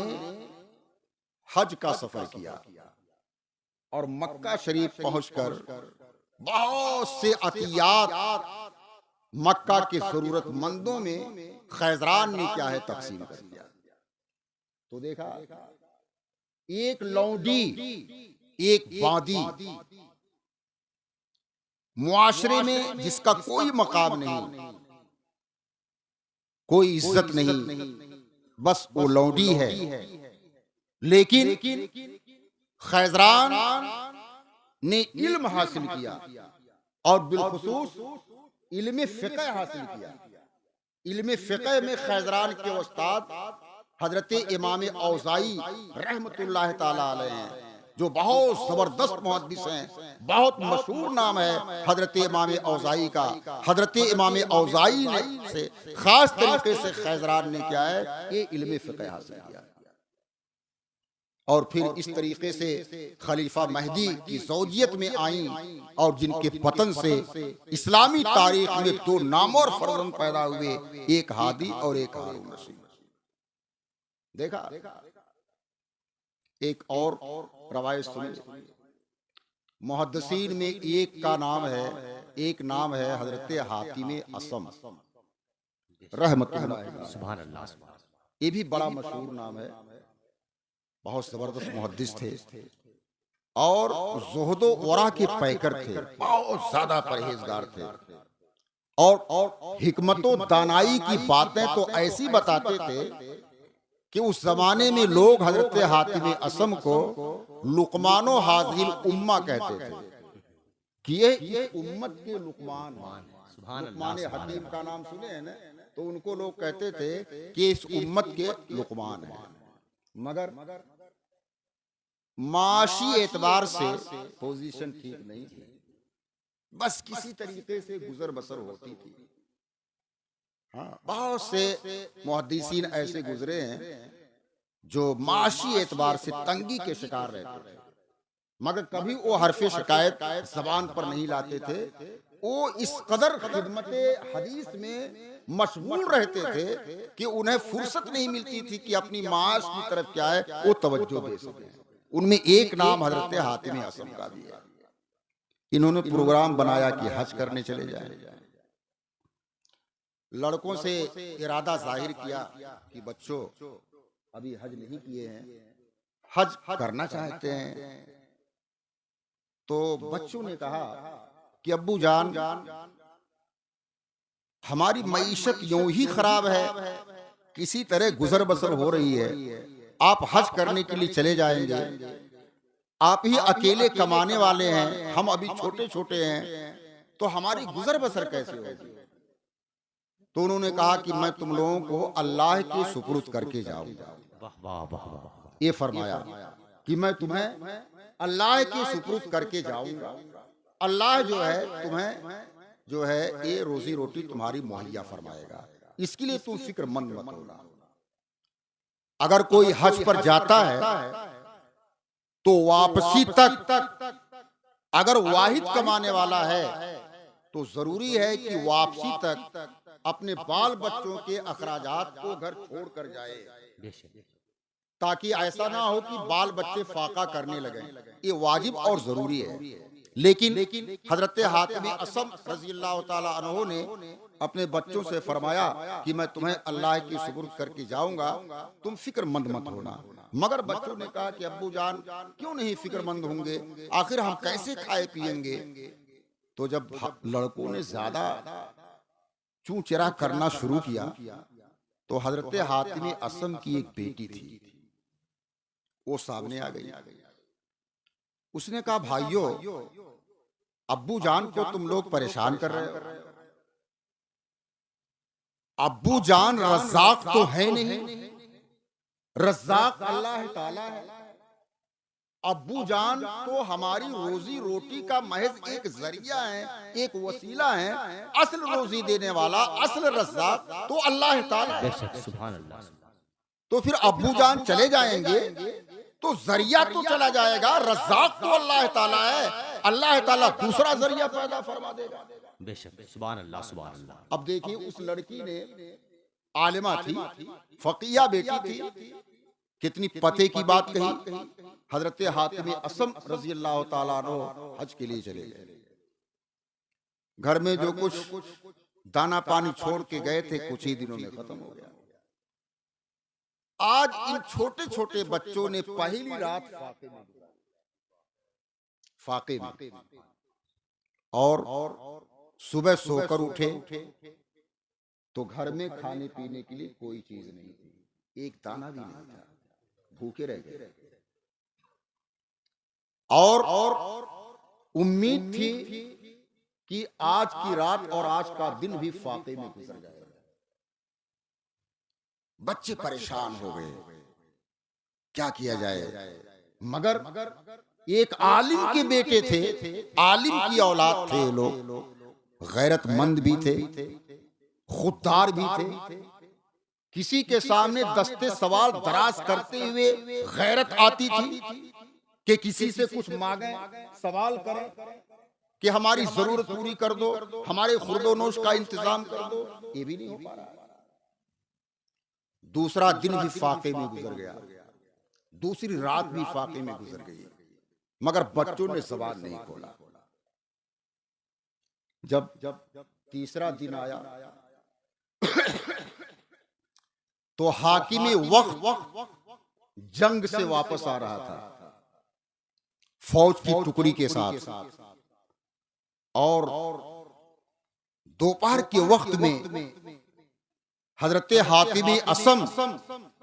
हज का सफर किया, और मक्का शरीफ पहुंचकर बहुत से अतियात मक्का के जरूरतमंदों में खैजरान ने क्या है तकसीम कर दिया। तो देखा, एक लौंडी, एक बादी, मुआशरे में जिसका कोई मकाम नहीं, कोई इज्जत नहीं, बस वो लौंडी है। लेकिन खैजरान ने इल्म हासिल किया, और बिलखुसूस इल्म फिक़ह हासिल किया। इल्म फिक़ह में खैजरान के उस्ताद हजरत इमाम औज़ाई रहमतुल्लाह ताला अलैह हैं, जो बहुत जबरदस्त मुहद्दिस हैं, बहुत मशहूर नाम है हजरत इमाम औज़ाई का। हजरत इमाम औज़ाई ने से खास तरीके से खैजरान ने क्या है, ये इल्म फिक़ह हासिल किया। और फिर इस तरीके से खलीफा महदी की ज़ौजियत में आई, और जिनके पतन से इस्लामी तारीख में 2 नामवर फर्जंद पैदा हुए, एक हादी और एक हारून रशीद। देखा, एक और रवायत सुनिए। मुहद्दिसीन में एक का नाम है, एक नाम है हजरत हातिम असम रहमतुल्लाह। सुभान अल्लाह। ये भी बड़ा मशहूर नाम है, बहुत जबरदस्त मुहद्दिस थे, और ज़ुहदो वरा के पैकर थे, बहुत ज्यादा परहेजगार थे, और हिकमतो दानाई की बातें तो ऐसी बताते थे कि उस जमाने में लोग हजरत हातिम असम को लुकमानो हाजिल उम्मा कहते थे, कि ये इस उम्मत के लुकमान। लुकमान हकीम का नाम सुने हैं ना, तो उनको लोग कहते थे कि इस उम्मत के लुकमान हैं। मगर माशी एतबार से पोजीशन ठीक नहीं थी, बस किसी तरीके से गुजर बसर होती थी। हाँ, बहुत से मुहद्दिसीन ऐसे गुजरे हैं जो माशी एतबार से तंगी के शिकार रहते थे, मगर कभी वो हरफे शिकायत जबान पर नहीं लाते थे। वो इस कदर खिदमते हदीस में मशगूल रहते थे कि उन्हें फुर्सत नहीं मिलती थी कि अपनी माश की तरफ क्या है वो तवज्जो दे सकें। उनमें एक नाम हजरत हातिम असम का भी है। इन्होंने प्रोग्राम बनाया कि हज करने चले जाएं, लड़कों से इरादा जाहिर किया कि बच्चों अभी हज नहीं किए हैं, हज करना चाहते हैं। तो बच्चों ने कहा कि अब्बू जान, हमारी मईशत यूं ही खराब है, किसी तरह गुजर बसर हो रही है, आप हज करने के लिए चले जाएंगे, आप ही अकेले कमाने वाले हैं, हम अभी छोटे छोटे हैं, तो हमारी गुजर बसर कैसे होगी। तो उन्होंने कहा कि मैं तुम लोगों को अल्लाह के सुपुर्द करके जाऊंगा। वाह वाह वाह वाह। ये फरमाया कि मैं तुम्हें अल्लाह के सुपुर्द करके जाऊंगा, अल्लाह जो है तुम्हें जो है ये रोजी रोटी तुम्हारी मुहैया फरमाएगा, इसके लिए तुम फिक्रमंद मत होना। अगर कोई हज पर जाता है तो वापसी तक अगर वाहिद कमाने वाला है तो जरूरी है कि वापसी तक अपने बाल बच्चों के अखराजात को घर छोड़ कर जाए, बेशक ताकि ऐसा ना हो कि बाल बच्चे फाका करने लगे। ये वाजिब और जरूरी है। लेकिन हजरत हातिम असम रज़ी अल्लाह ताला अन्हु ने अपने बच्चों से फरमाया कि मैं तुम्हें अल्लाह की सुपुर्द करके जाऊंगा, तुम फिक्रमंद मत होना। मगर बच्चों ने कहा कि अब्बू जान क्यों नहीं फिक्रमंद होंगे, आखिर हम कैसे खाए पिएंगे। तो जब लड़कों ने ज्यादा चूं चिरा करना शुरू किया तो हजरत हातिम असम की एक बेटी थी, वो सामने आ गई। उसने कहा भाइयों, अब्बू जान को तुम लोग परेशान कर रहे हो, अब्बू जान रज़्ज़ाक तो है नहीं, रज़्ज़ाक अल्लाह ताला है। अब्बू जान तो हमारी रोजी रोटी का महज एक जरिया है, एक वसीला है, असल रोजी देने वाला, असल रज़्ज़ाक तो अल्लाह ताला है। बेशक सुभान अल्लाह। तो फिर अब्बू जान चले जाएंगे तो जरिया तो चला जाएगा, रज़्ज़ाक तो अल्लाह ताला है, अल्लाह ताला दूसरा जरिया पैदा फरमा देगा। बेशक सुभान अल्लाह सुभान अल्लाह। अब देखिए उस लड़की ने आलिमा थी, फकीहा बेटी थी, कितनी पते की बात कही। हजरत हातिम असम रज़ी अल्लाह ताला अन्हु हज के लिए चले गए। घर में जो कुछ दाना पानी छोड़ के गए थे कुछ ही दिनों में खत्म हो गया। आज इन छोटे छोटे बच्चों ने पहली रात फाके में और सुबह सोकर उठे तो घर में खाने पीने के लिए कोई चीज नहीं थी, एक दाना भी नहीं था, भूखे रह गए। और उम्मीद थी कि आज की रात और आज का दिन भी फाके में गुजर जाएगा। बच्चे परेशान हो गए, क्या किया जाए। मगर एक आलिम के बेटे थे, आलिम की औलाद थे लोग, गैरतमंद भी थे, खुददार भी थे। किसी के सामने दस्ते सवाल दराज करते हुए गैरत आती थी कि किसी से कुछ मांगे, सवाल करें कि हमारी जरूरत पूरी कर दो, हमारे खुर्दोनोश का इंतजाम कर दो, ये भी नहीं हो पा रहा। दूसरा दिन भी फाके में गुजर गया, दूसरी रात भी फाके में गुजर गई, मगर बच्चों ने जबान नहीं खोला। जब तीसरा दिन आया तो हाकिम वक्त जंग से वापस आ रहा था फौज की टुकड़ी के साथ, और दोपहर के वक्त में हजरत हातिम असम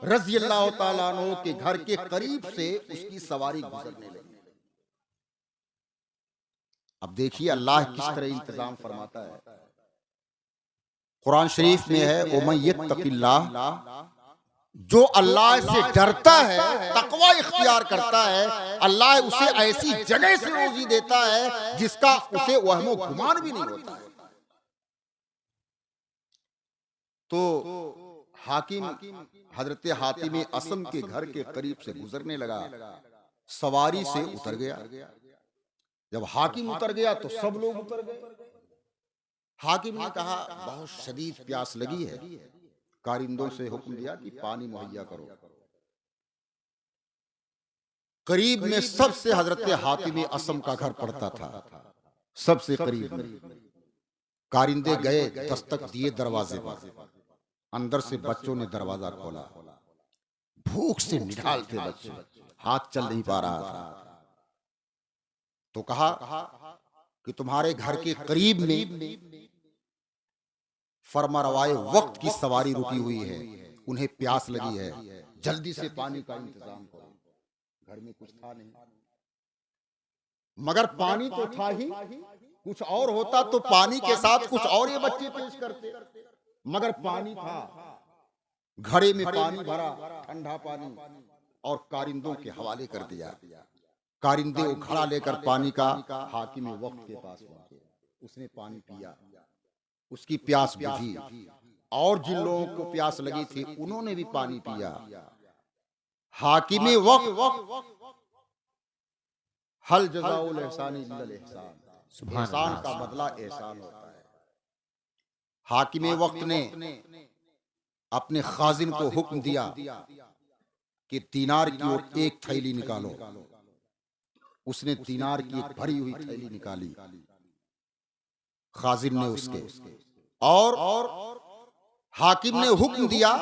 रज़ी अल्लाह ताला अन्हु के घर के करीब से उसकी सवारी गुजरने लगी। अब देखिए अल्लाह किस तरह इंतजाम फरमाता है। कुरान शरीफ में है, ओमन यत्तकिल्लाह, जो अल्लाह से डरता है, तकवा इख्तियार करता है, अल्लाह उसे ऐसी जगह से रोजी देता है जिसका उसे वहमो गुमान भी नहीं होता है। तो हाकिम हजरत हातिम असम के घर के करीब से गुजरने लगा, सवारी से उतर गया। जब हाकिम उतर गया तो सब लोग उतर गए। हाकिम ने कहा बहुत शदीद प्यास लगी है, कारिंदों से हुक्म दिया कि पानी मुहैया करो। करीब में सबसे हजरत हातिम असम का घर पड़ता था, सबसे करीब में। कारिंदे गए, दस्तक दिए दरवाजे पर, अंदर से बच्चों ने दरवाजा खोला। भूख से निढाल थे बच्चे, हाथ चल नहीं पा रहा था। तो कहा कि तुम्हारे घर के करीब में फरमारवाए वक्त की सवारी रुकी हुई है, उन्हें प्यास लगी है, जल्दी से पानी का इंतजाम करो। घर में कुछ था नहीं, मगर पानी तो था ही। कुछ और होता तो पानी के साथ कुछ और ये बच्चे पेश करते, मगर पानी था। घड़े में पानी भरा, ठंडा पानी, और कारिंदों के हवाले कर दिया। कारिंदे वो घड़ा लेकर पानी का हाकिम वक्त के पास पहुंचे। उसने पानी पिया, उसकी प्यास बुझी, और जिन लोगों को प्यास लगी थी उन्होंने भी पानी पिया। हाकिम वक्त हल जज़ाउल एहसान इल्लल एहसान, एहसान का बदला एहसान होता है। हाकिम वक्त ने अपने खाजिन को हुक्म दिया कि दीनार की ओर एक थैली निकालो। उसने दीनार की एक भरी हुई थैली निकाली। खाजिन ने उसके, और हाकिम ने हुक्म दिया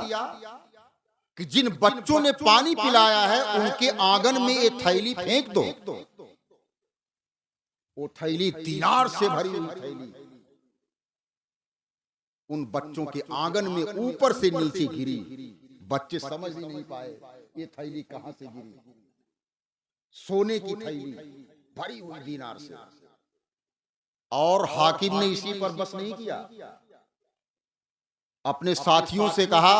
कि जिन बच्चों ने पानी पिलाया है उनके आंगन में ये थैली फेंक दो। वो थैली दीनार से भरी हुई थैली उन बच्चों के आंगन में ऊपर से नीचे गिरी। बच्चे समझ ही नहीं पाए ये थैली कहां से गिरी। सोने की थैली भरी हुई दीनार से। और हाकिम ने इसी पर बस नहीं किया, अपने साथियों से कहा,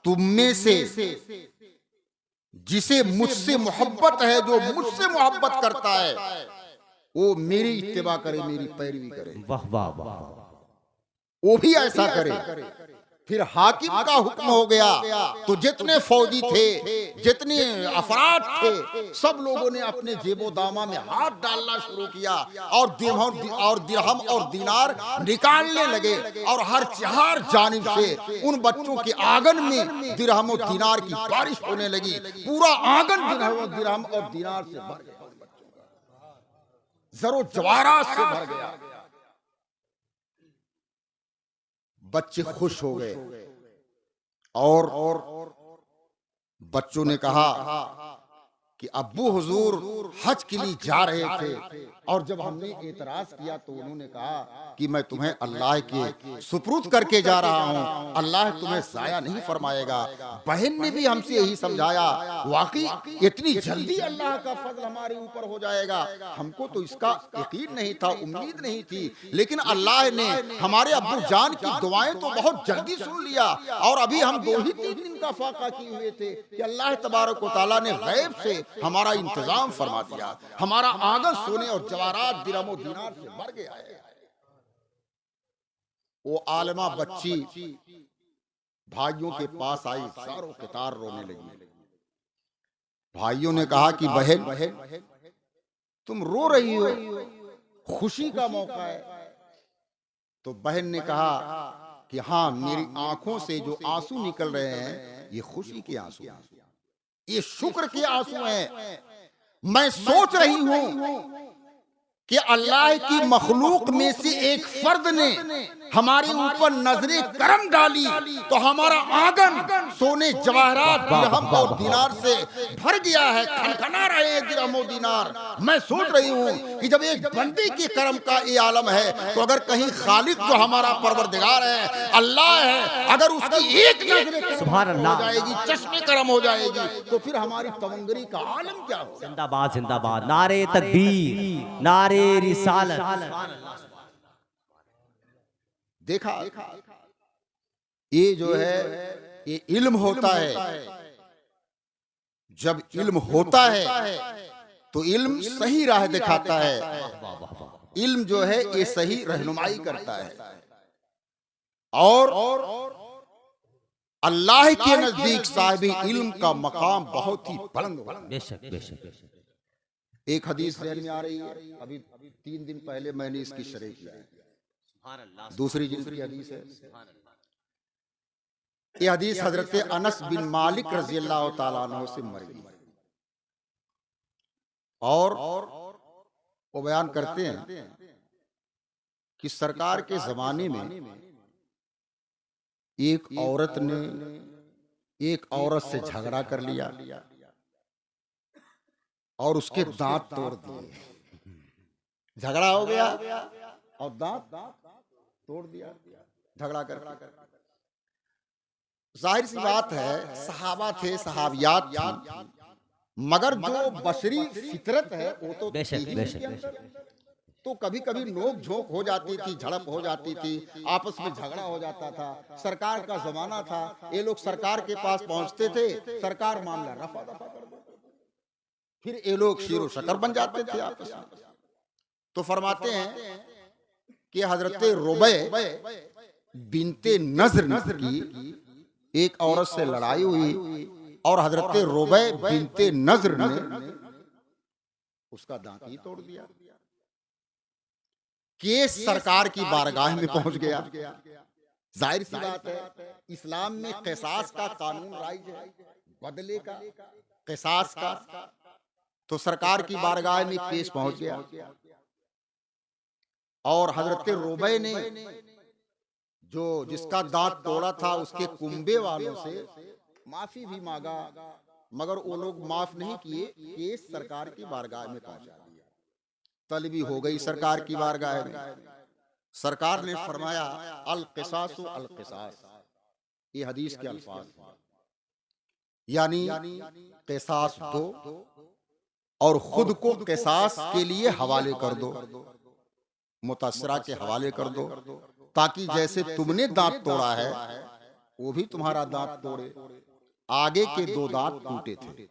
तुम में से जिसे मुझसे मोहब्बत है, जो मुझसे मोहब्बत करता है, वो मेरी इत्तिबा करे, मेरी पैरवी करे। वाह वाह वाह, वो भी ऐसा करे। फिर हाकिम का हुक्म हो गया तो जितने फौजी थे, जितने अफराद थे, सब लोगों ने अपने जेबो दामा में हाथ डालना शुरू किया और दिरहम और दीनार निकालने लगे। और हर जानिब से उन बच्चों के आंगन में दिरहम और दीनार की बारिश होने लगी। पूरा आंगन दिरहम और दीनार से भर गया, जरो जवाहरात से भर गया। बच्चे खुश हो गए, और बच्चों ने कहा कि अब्बू हुजूर हज के लिए जा रहे थे, और जब हमने एतराज किया तो उन्होंने कहा कि मैं तुम्हें अल्लाह के सुपुर्द करके जा रहा हूं, अल्लाह तुम्हें जाया नहीं फरमाएगा। बहन ने भी हमसे यही समझाया, वाकई इतनी जल्दी अल्लाह का फजल हमारे ऊपर हो जाएगा, हमको तो इसका यकीन नहीं था, उम्मीद नहीं थी। लेकिन अल्लाह ने हमारे अब्बू जान की दुआएं तो बहुत जल्दी सुन लिया, और अभी हम 2 ही 3 दिन का फाका किए हुए थे कि अल्लाह तबारक व तआला ने गैब से हमारा इंतजाम फरमा दिया। हमारा आंगन सोने और जवाहरात दिरहम और दीनार से भर गया है। वो आलिमा बच्ची भाइयों के पास आई, सारों के तार रोने लगी। भाइयों ने कहा कि बहन तुम रो रही हो, खुशी का मौका है। तो बहन ने कहा कि हाँ, मेरी आंखों से जो आंसू निकल रहे हैं ये खुशी के आंसू हैं, ये शुक्र के आंसू हैं। मैं सोच रही हूं कि अल्लाह की मखलूक में से एक फर्द ने हमारे ऊपर नजरे करम डाली तो हमारा आंगन सोने जवाहरात दिरहम और दीनार से भर गया है, खनखना रहे हैं दिरहम और दीनार। मैं सोच रही हूँ कि जब एक बंदे के करम का ये आलम है तो अगर कहीं खालिक जो हमारा परवरदिगार है, अल्लाह है, अगर उसकी एक नजर सुभान अल्लाह हो जाएगी, चश्मे करम हो जाएगी, तो फिर हमारी तवंगरी का आलम क्या होगा। जिंदाबाद जिंदाबाद, नारे तकबीर, नारे रिसालत। देखा, ये जो है ये इल्म होता है। जब इल्म होता है तो इल्म सही राह दिखाता है। इल्म जो है ये सही रहनुमाई करता है, और अल्लाह के नजदीक साहिब इल्म का मकाम बहुत ही बुलंद होता है। बेशक बेशक। एक हदीस ज़हन में आ रही है, अभी 3 दिन पहले मैंने इसकी शरह की है, दूसरी जिल्द की हदीस है। ये हदीस हजरत अनस बिन मालिक रजी अल्लाह तआला अन्हु से मरवी, और वो बयान करते हैं कि सरकार के जमाने में एक औरत ने एक औरत से झगड़ा कर लिया और उसके दांत तोड़ दिए। झगड़ा हो गया और दांत तोड़ दिया झगड़ा कर। जाहिर सी बात है, सहाबा थे, सहाबियात थी, मगर जो बशरी फितरत है वो तो बेशक थी ही बेशक उनके अंदर। बेशक। तो कभी कभी नोक झोंक हो जाती थी, झड़प हो जाती थी, आपस में झगड़ा हो जाता था। सरकार का जमाना था, ये लोग सरकार के पास पहुंचते थे, सरकार मामला रफा दफा कर देती, फिर ये लोग शीरो शकर बन जाते थे आपस में। तो फरमाते हैं कि हजरत रुबै बिनते नज़र की एक औरत से लड़ाई हुई और हजरत रुबै बिनते नज़र ने उसका दांत ही तोड़ दिया। केस सरकार की बारगाह में पहुंच गया। जाहिर सी बात है, इस्लाम में क़िसास का कानून राइज है, बदले का, क़िसास का। तो सरकार की बारगाह में केस पहुंच गया और हजरत रुबै ने जो जिसका दांत तोड़ा था उसके कुंबे वालों से माफी भी मांगा, मगर वो लोग माफ नहीं किए। केस सरकार की बारगाह में पहुंचा दिया। तलबी हो गई सरकार की बारगाह में। सरकार ने फरमाया अल क़िसासु अल क़िसास, ये हदीस के अल्फाज हैं, यानी क़िसास दो और खुद को क़िसास के लिए हवाले कर दो, मुतासरा के हवाले कर दो, ताकि जैसे तुमने दांत तोड़ा है वो भी तुम्हारा दांत तोड़े। आगे के दो दांत टूटे थे।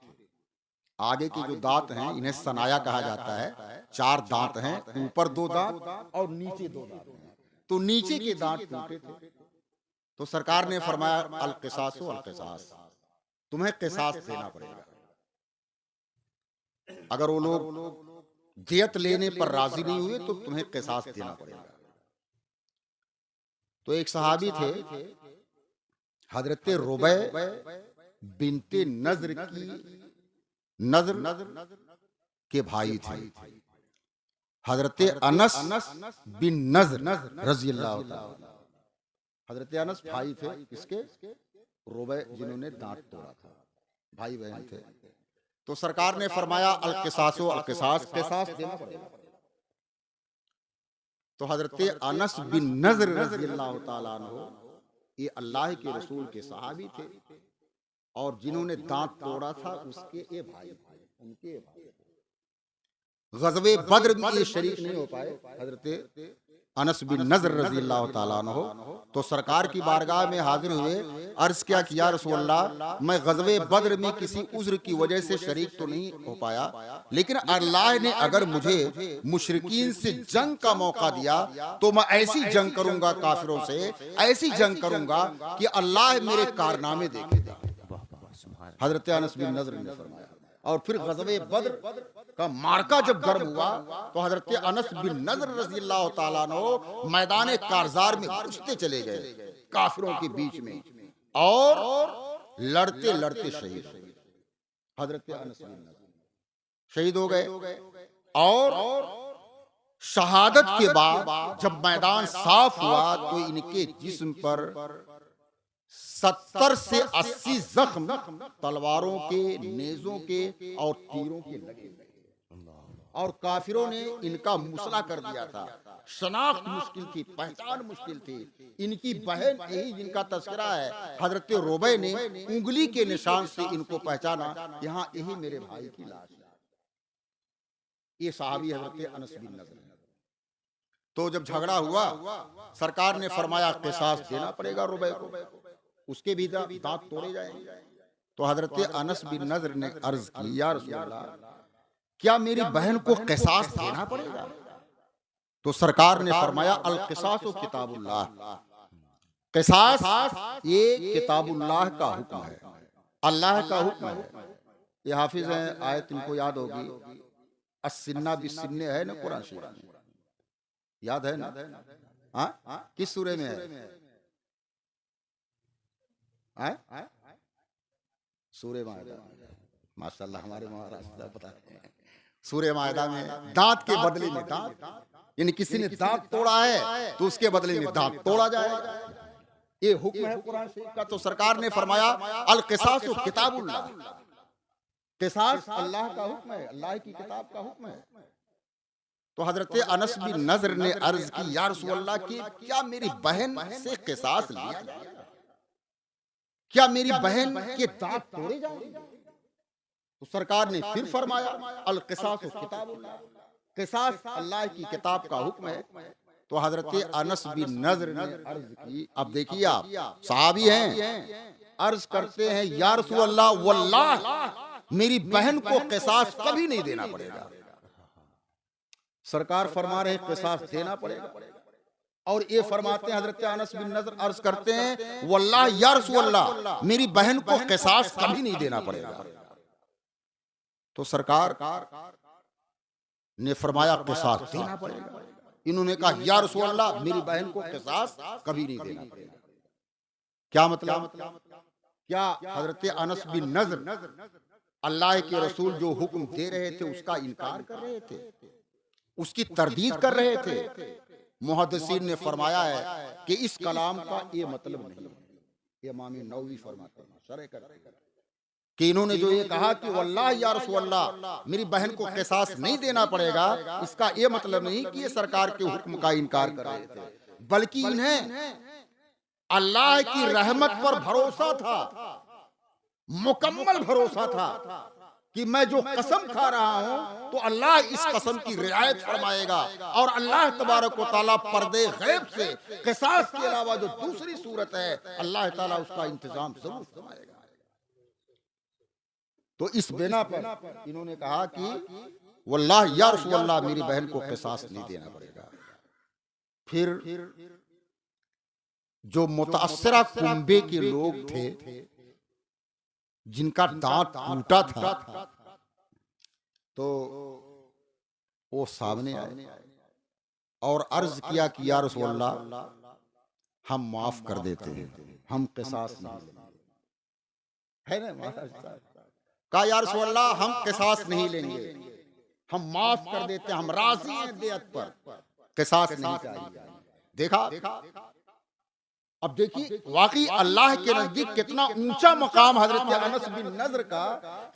आगे के जो दांत हैं इन्हें सनाया कहा जाता है। 4 दांत हैं, ऊपर 2 दांत और नीचे 2 दांत हैं। तो नीचे के दांत टूटे थे। तो सरकार ने फरमाया अल क़िसासु अल क़िसास, तुम्हें क़िसास देना पड़ेगा। अगर वो लोग दियत लेने पर राजी नहीं हुए तो तुम्हें क़िसास देना पड़ेगा। तो एक सहाबी थे, हजरत रुबै बिनते नज़र की नज़र के भाई थे, हजरत अनस बिन नज़र रज़ी अल्लाह ताला। हजरत अनस भाई थे इसके, रुबै जिन्होंने दांत तोड़ा था, भाई बहन थे। तो सरकार ने फरमाया अल क़िसासु अल क़िसास, क़िसास देना पड़ेगा। तो हजरत अनस बिन नज़र रज़ी अल्लाह ताला अन्हु, ये अल्लाह के रसूल के सहाबी थे और जिन्होंने दांत तोड़ा था उसके ये भाई, उनके भाई। ग़ज़वे बद्र में ये शरीक नहीं हो पाए हजरत अनस बिन नज़र रज़ी अल्लाह ताला अन्हु। तो सरकार की बारगाह में हाजिर हुए, अर्ज किया कि या रसूल अल्लाह, मैं ग़ज़वे बद्र में किसी उज़्र की वजह से शरीक तो नहीं हो पाया, लेकिन अल्लाह ने अगर मुझे मुशरिकीन से जंग का मौका दिया तो मैं ऐसी जंग करूंगा काफिरों से, ऐसी जंग करूंगा कि अल्लाह मेरे कारनामे देखेगा। हजरत अनस बिन नज़र ने फरमाया। और फिर ग़ज़वे बद्र का मार्का जब गर्म हुआ तो हजरत अनस बिन नज़र रज़ी अल्लाह ताला अन्हु मैदान कारज़ार में घुसते चले गए काफिरों के बीच में और लड़ते लड़ते शहीद हो गए। हजरत अनस बिन नज़र शहीद हो गए और शहादत के बाद जब मैदान साफ हुआ तो इनके जिस्म पर 70 से 80 जख्म तलवारों के, नेज़ों के और तीरों के लगे और काफिरों ने इनका मुसला कर दिया था। शनाख्त मुश्किल थी, पहचान मुश्किल थी। इनकी बहन यही जिनका तस्करा है, हजरत रुबै ने उंगली के निशान से इनको पहचाना, यहाँ यही मेरे भाई की लाश है। ये सहाबी हजरत अनस बिन नज़र। तो जब झगड़ा हुआ सरकार ने फरमाया क़िसास देना पड़ेगा रुबै को, उसके भी दांत तोड़े जाएंगे। तो हजरत अनस बिन नज़र ने अर्ज की या रसूल अल्लाह, क्या मेरी बहन को क़िसास देना पड़ेगा? तो सरकार ने फरमाया अल क़िसासु किताबुल्लाह, क़िसास ये किताबुल्लाह का हुक्म है, अल्लाह का हुक्म है। ये हाफिज हैं, आयत इनको याद होगी, अस्सिन्ना बिस्सिन्ने है ना कुरान शरीफ में, याद है ना? हाँ, किस सूरे में है? सूरे मायदा। माशाअल्लाह, हमारे महाराष्ट्र पता है। सूरे मायदा में दांत के बदले में दांत, यानी किसी ने दांत तोड़ा है तो उसके बदले में दांत तोड़ा जाएगा। ये हुक्म है कुरान शरीफ का। तो सरकार ने फरमाया अल क़िसासु किताबुल्लाह, क़िसास अल्लाह का हुक्म है, अल्लाह की किताब का हुक्म है। तो हजरत अनस बिन नज़र ने अर्ज की, या रसूल अल्लाह की क्या मेरी बहन से क़िसास लिया जाए? क्या मेरी बहन के दांत तोड़े जाएंगे? तो सरकार ने फिर फरमाया अल क़िसासु किताबुल्लाह, क़िसास अल्लाह की किताब का हुक्म है। तो हजरत अनस बिन नज़र ने अर्ज की, अब देखिए आप सहाबी हैं, अर्ज करते हैं या रसूल अल्लाह वल्लाह मेरी बहन को क़िसास कभी नहीं देना पड़ेगा। सरकार फरमा रहे क़िसास देना पड़ेगा। और ये फरमाते हैं हजरत अनस बिन नज़र अर्ज करते हैं वल्लाह या रसूल अल्लाह मेरी बहन को क़िसास कभी नहीं देना पड़ेगा। तो सरकार ने फरमाया क़िसास देना पड़ेगा। इन्होंने कहा या रसूल अल्लाह मेरी बहन को क़िसास कभी नहीं देना पड़ेगा। क्या मतलब? क्या हजरत अनस बिन नज़र अल्लाह के रसूल जो हुक्म दे रहे थे उसका इनकार कर रहे थे, उसकी तरदीद कर रहे थे? मुहद्दिसीन ने फरमाया है कि इस कलाम का ये मतलब नहीं है। इमाम नववी फरमाते हैं शरह करते हैं कि इन्होंने जो ये कहा कि वल्लाह या रसूल अल्लाह मेरी बहन को क़िसास नहीं देना पड़ेगा, इसका ये मतलब नहीं कि ये सरकार के हुक्म का इनकार कर रहे थे, बल्कि इन्हें अल्लाह की रहमत पर भरोसा था, मुकम्मल भरोसा था कि मैं जो कसम खा रहा हूं तो अल्लाह इस कसम की रियायत फरमाएगा और अल्लाह तबारक व तआला पर्दे गैब से क़िसास के अलावा जो दूसरी सूरत है अल्लाह ताला उसका इंतजाम जरूर फरमाएगा। तो इस बिना पर इन्होंने कहा कि वल्लाह या रसूल अल्लाह मेरी बहन को क़िसास नहीं देना पड़ेगा। फिर जो मुतासरा कुंबे के लोग थे जिनका दांत टूटा था, तो वो सामने आए और अर्ज किया कि या रसूल अल्लाह हम माफ कर देते हैं, हम क़िसास नहीं लेंगे। है ना महाराज साहब? कहा या रसूल अल्लाह हम क़िसास नहीं लेंगे, हम माफ कर देते हैं, हम राजी हैं देयत पर, क़िसास नहीं चाहिए। देखा? अब देखिए वाकई अल्लाह के नजदीक कितना ऊंचा मकाम हजरत अनस बिन नज़र का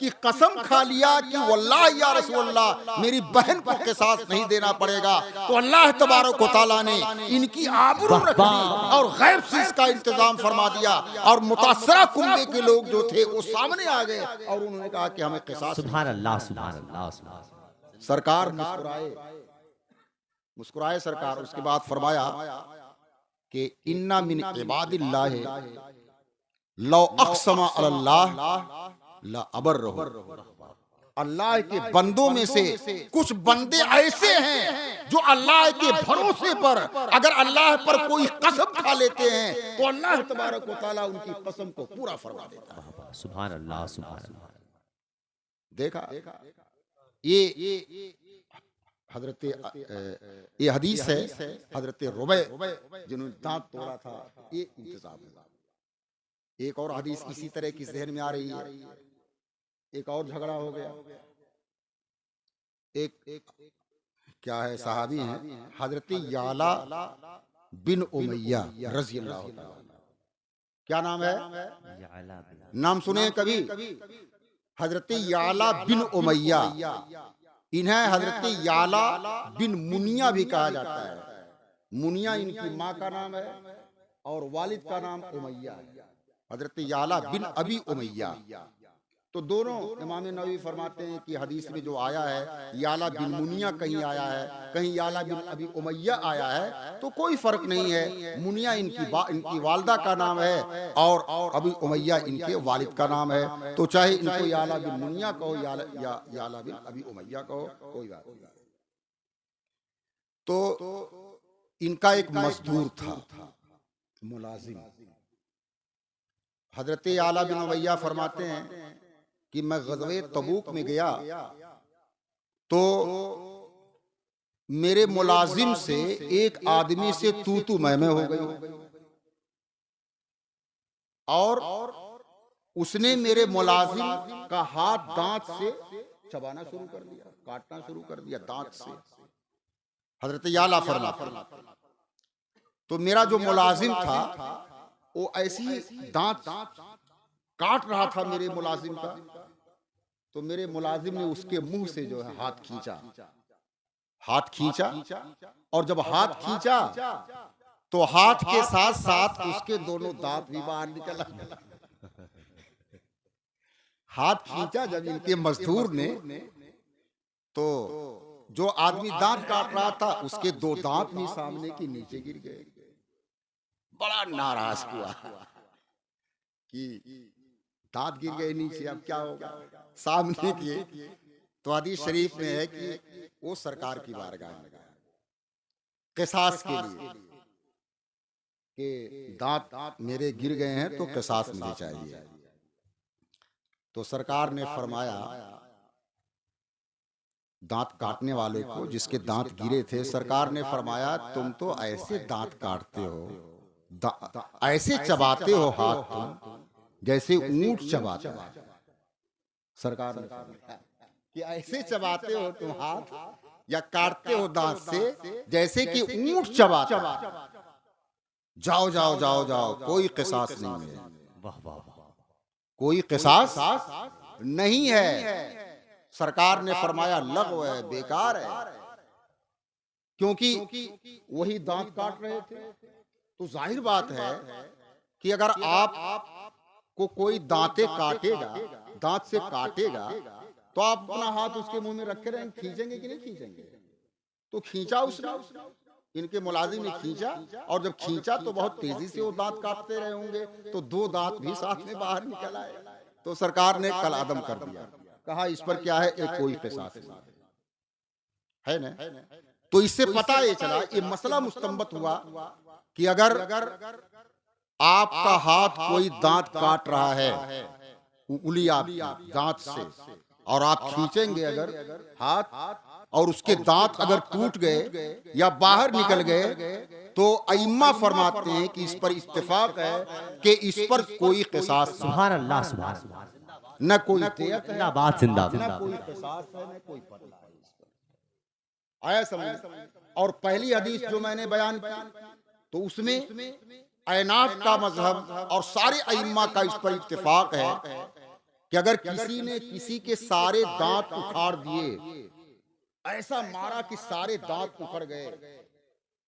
कि कसम खा लिया कि वल्लाह या रसूल अल्लाह मेरी बहन को क़िसास नहीं देना पड़ेगा। तो अल्लाह तबारक व तआला ने इनकी आबरू रख दी और गैब से इसका इंतजाम फरमा दिया और मुतासरा कुंबे के लोग जो थे वो सामने आ गए और उन्होंने कहा कि हमें क़िसास। सुभान अल्लाह, सुभान अल्लाह। सरकार मुस्कुराए सरकार। उसके बाद फरमाया कि इन्ना मिन इबादिल्लाह लौ अक़समा अलल्लाह ला अबर्रहु, अल्लाह के बंदों में से कुछ बंदे ऐसे हैं जो अल्लाह के भरोसे पर अगर अल्लाह पर कोई कसम खा लेते हैं तो अल्लाह तबारक व तआला उनकी कसम को पूरा फरमा देता है। सुभान अल्लाह, सुभान अल्लाह। देखा ये हजरत ये हदीस है हजरत रुबै जिन्होंने दांत तोड़ा था, ये इंतजाम हुआ। एक और हदीस इसी तरह की ज़हन में आ रही है। एक और झगड़ा हो गया। एक क्या है सहाबी हैं हजरत याला बिन उमैया रज़ी अल्लाह ताला। क्या नाम है? नाम सुने कभी? हजरत याला बिन उमैया। इन्हें हजरत याला बिन मुनिया भी कहा जाता है। मुनिया इनकी माँ का नाम है और वालिद का नाम उमैया है। हजरत याला बिन अबी उमैया। तो दोनों इमाम नववी फरमाते हैं कि हदीस में जो आया है याला बिन मुनिया कहीं आया है, कहीं याला बिन अबी उमैया आया है, तो कोई फर्क नहीं है। मुनिया इनकी वालदा का नाम है और अबी उमैया इनके वालिद का नाम है। तो चाहे इनको याला बिन मुनिया कहो या याला बिन अबी उमैया कहो, कोई बात नहीं। तो इनका एक मजदूर था, मुलाजिम। हजरत याला बिन उमैया फरमाते हैं कि मैं ग़ज़वे तबूक में गया तो मेरे मुलाजिम से एक आदमी से तू मैं हो गई और उसने मेरे मुलाजिम का हाथ दांत से चबाना शुरू कर दिया, काटना शुरू कर दिया दांत से। हजरत याला फरमा। तो मेरा जो मुलाजिम था वो ऐसी दांत काट रहा था मेरे मुलाजिम का, तो मेरे मुलाजिम ने उसके मुंह से जो है हाथ खींचा, हाथ खींचा, और जब हाथ खींचा तो हाथ के साथ साथ उसके दोनों दांत भी बाहर निकल आए। हाथ खींचा जब इनके मजदूर ने, तो जो आदमी दांत काट रहा था उसके दो दांत भी सामने के नीचे गिर गए। बड़ा नाराज हुआ कि दांत गिर गए नीचे, अब क्या होगा सामने के। तो हदीस शरीफ में है कि वो सरकार की बारगाह में गया क़िसास के लिए कि दांत मेरे गिर गए हैं तो क़िसास मुझे चाहिए। तो सरकार ने फरमाया दांत काटने वाले को, जिसके दांत गिरे थे, सरकार ने फरमाया तुम तो ऐसे दांत काटते हो, ऐसे चबाते हो हाथ तुम जैसे ऊंट चबाता है। सरकार ने फरमाया कि ऐसे चबाते हो तुम हाथ या काटते हो दांत से जैसे कि ऊंट चबाता है। जाओ जाओ जाओ जाओ, कोई क़िसास नहीं है। वाह वाह वाह, कोई क़िसास नहीं है। सरकार ने फरमाया लगो है, बेकार है, क्योंकि वही दांत काट रहे थे। तो जाहिर बात है कि अगर आप को कोई दांते काटेगा, दांत से काटेगा, तो आप अपना हाथ उसके मुंह में रखे रहेंगे, खींचेंगे कि नहीं खींचेंगे? तो खींचा उसने, इनके मुलाजिम ने खींचा, और जब खींचा तो बहुत तेजी से वो दांत काटते रहे होंगे, तो दो दांत भी साथ में बाहर निकल आए। तो सरकार ने कल आदम कर दिया, कहा इस पर क्या है, एक कोई क़िसास है ना। तो इससे पता ये चला, ये मसला मुस्तंबत हुआ कि अगर आपका हाथ कोई दांत काट रहा है, उंगली आपकी दांत से, और आप खींचेंगे अगर हाथ, और उसके दांत अगर टूट गए या बाहर निकल गए, तो अइम्मा फरमाते हैं कि इस पर इत्तेफाक है कि इस पर कोई क़िसास, सुभान अल्लाह सुभान अल्लाह, न कोई देयत है, जिंदाबाद जिंदाबाद, न कोई क़िसास है, न कोई पड़ता है इस पर। आया समझ। और पहली हदीस जो मैंने बयान की, तो उसमें अहनाफ का मजहब और सारे अइम्मा का इस पर इत्तेफाक है कि अगर किसी ने किसी के सारे दांत उखाड़ दिए, ऐसा मारा कि सारे दांत उखड़ गए,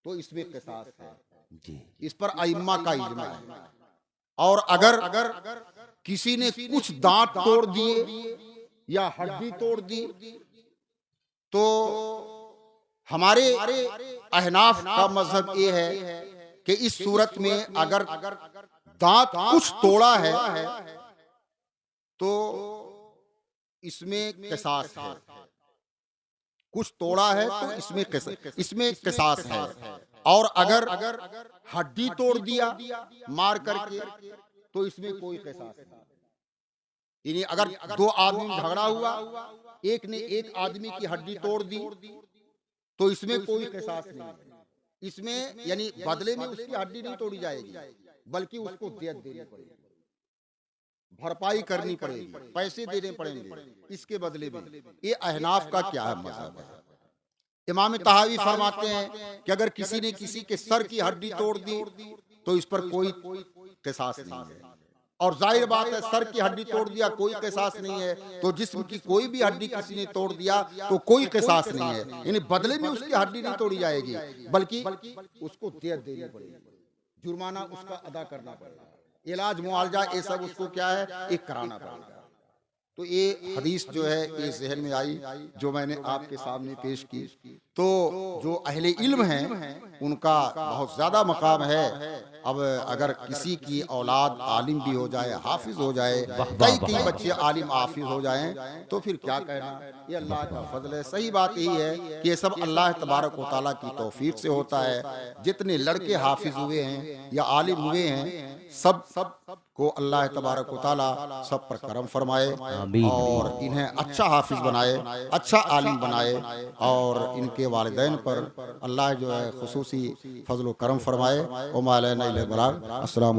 तो इसमें क़िसास है। इस पर अइम्मा का इज्मा है। और अगर किसी ने कुछ दांत तोड़ दिए या हड्डी तोड़ दी, तो हमारे अहनाफ का मजहब ये है कि इस सूरत में अगर दांत कुछ तोड़ा है तो इसमें क़िसास है, कुछ तोड़ा है तो इसमें क़िसास है। और अगर हड्डी तोड़ दिया मार करके, तो इसमें कोई क़िसास नहीं। यानी अगर दो आदमी झगड़ा हुआ, एक ने एक आदमी की हड्डी तोड़ दी, तो इसमें कोई क़िसास नहीं। इसमें यानी बदले में उसकी हड्डी नहीं तोड़ी जाएगी, बल्कि उसको दियत देनी पड़ेगी, भरपाई करनी पड़ेगी, पैसे देने पड़ेंगे इसके बदले में। ये अहनाफ का क्या है मज़हब है। इमाम तहावी फरमाते हैं कि अगर किसी ने किसी के सर की हड्डी तोड़ दी, तो इस पर कोई क़िसास नहीं है। और जाहिर बात है, सर की हड्डी तोड़ दिया कोई क़िसास नहीं है, तो जिस्म की कोई भी हड्डी किसी ने तोड़ दिया तो कोई क़िसास नहीं है। यानी बदले में उसकी हड्डी नहीं तोड़ी जाएगी, बल्कि उसको दियत देनी पड़ेगी, जुर्माना उसका अदा करना पड़ेगा, इलाज मुआवजा ये सब उसको क्या है, एक कराना पड़ेगा। तो ये हदीस जो है ये ज़हन में आई जो मैंने आपके सामने पेश की। तो जो अहले इल्म हैं उनका बहुत ज़्यादा मकाम है। अब अगर किसी की औलाद आलिम भी हो जाए, हाफिज हो जाए, कई बच्चे आलिम हाफिज हो जाएं, तो फिर क्या कहना, ये अल्लाह का फजल है। सही बात यही है कि ये सब अल्लाह तबारक व तआला की तौफीक से होता है। जितने लड़के हाफिज हुए हैं या आलिम हुए हैं, सब को अल्लाह तबारक व तआला सब पर करम फरमाए और इन्हें अच्छा हाफिज बनाए, अच्छा आलिम बनाए, और इनके वालिदैन पर अल्लाह जो है खुसूसी फजल व करम फरमाए। ओ मौलाना अस्सलाम।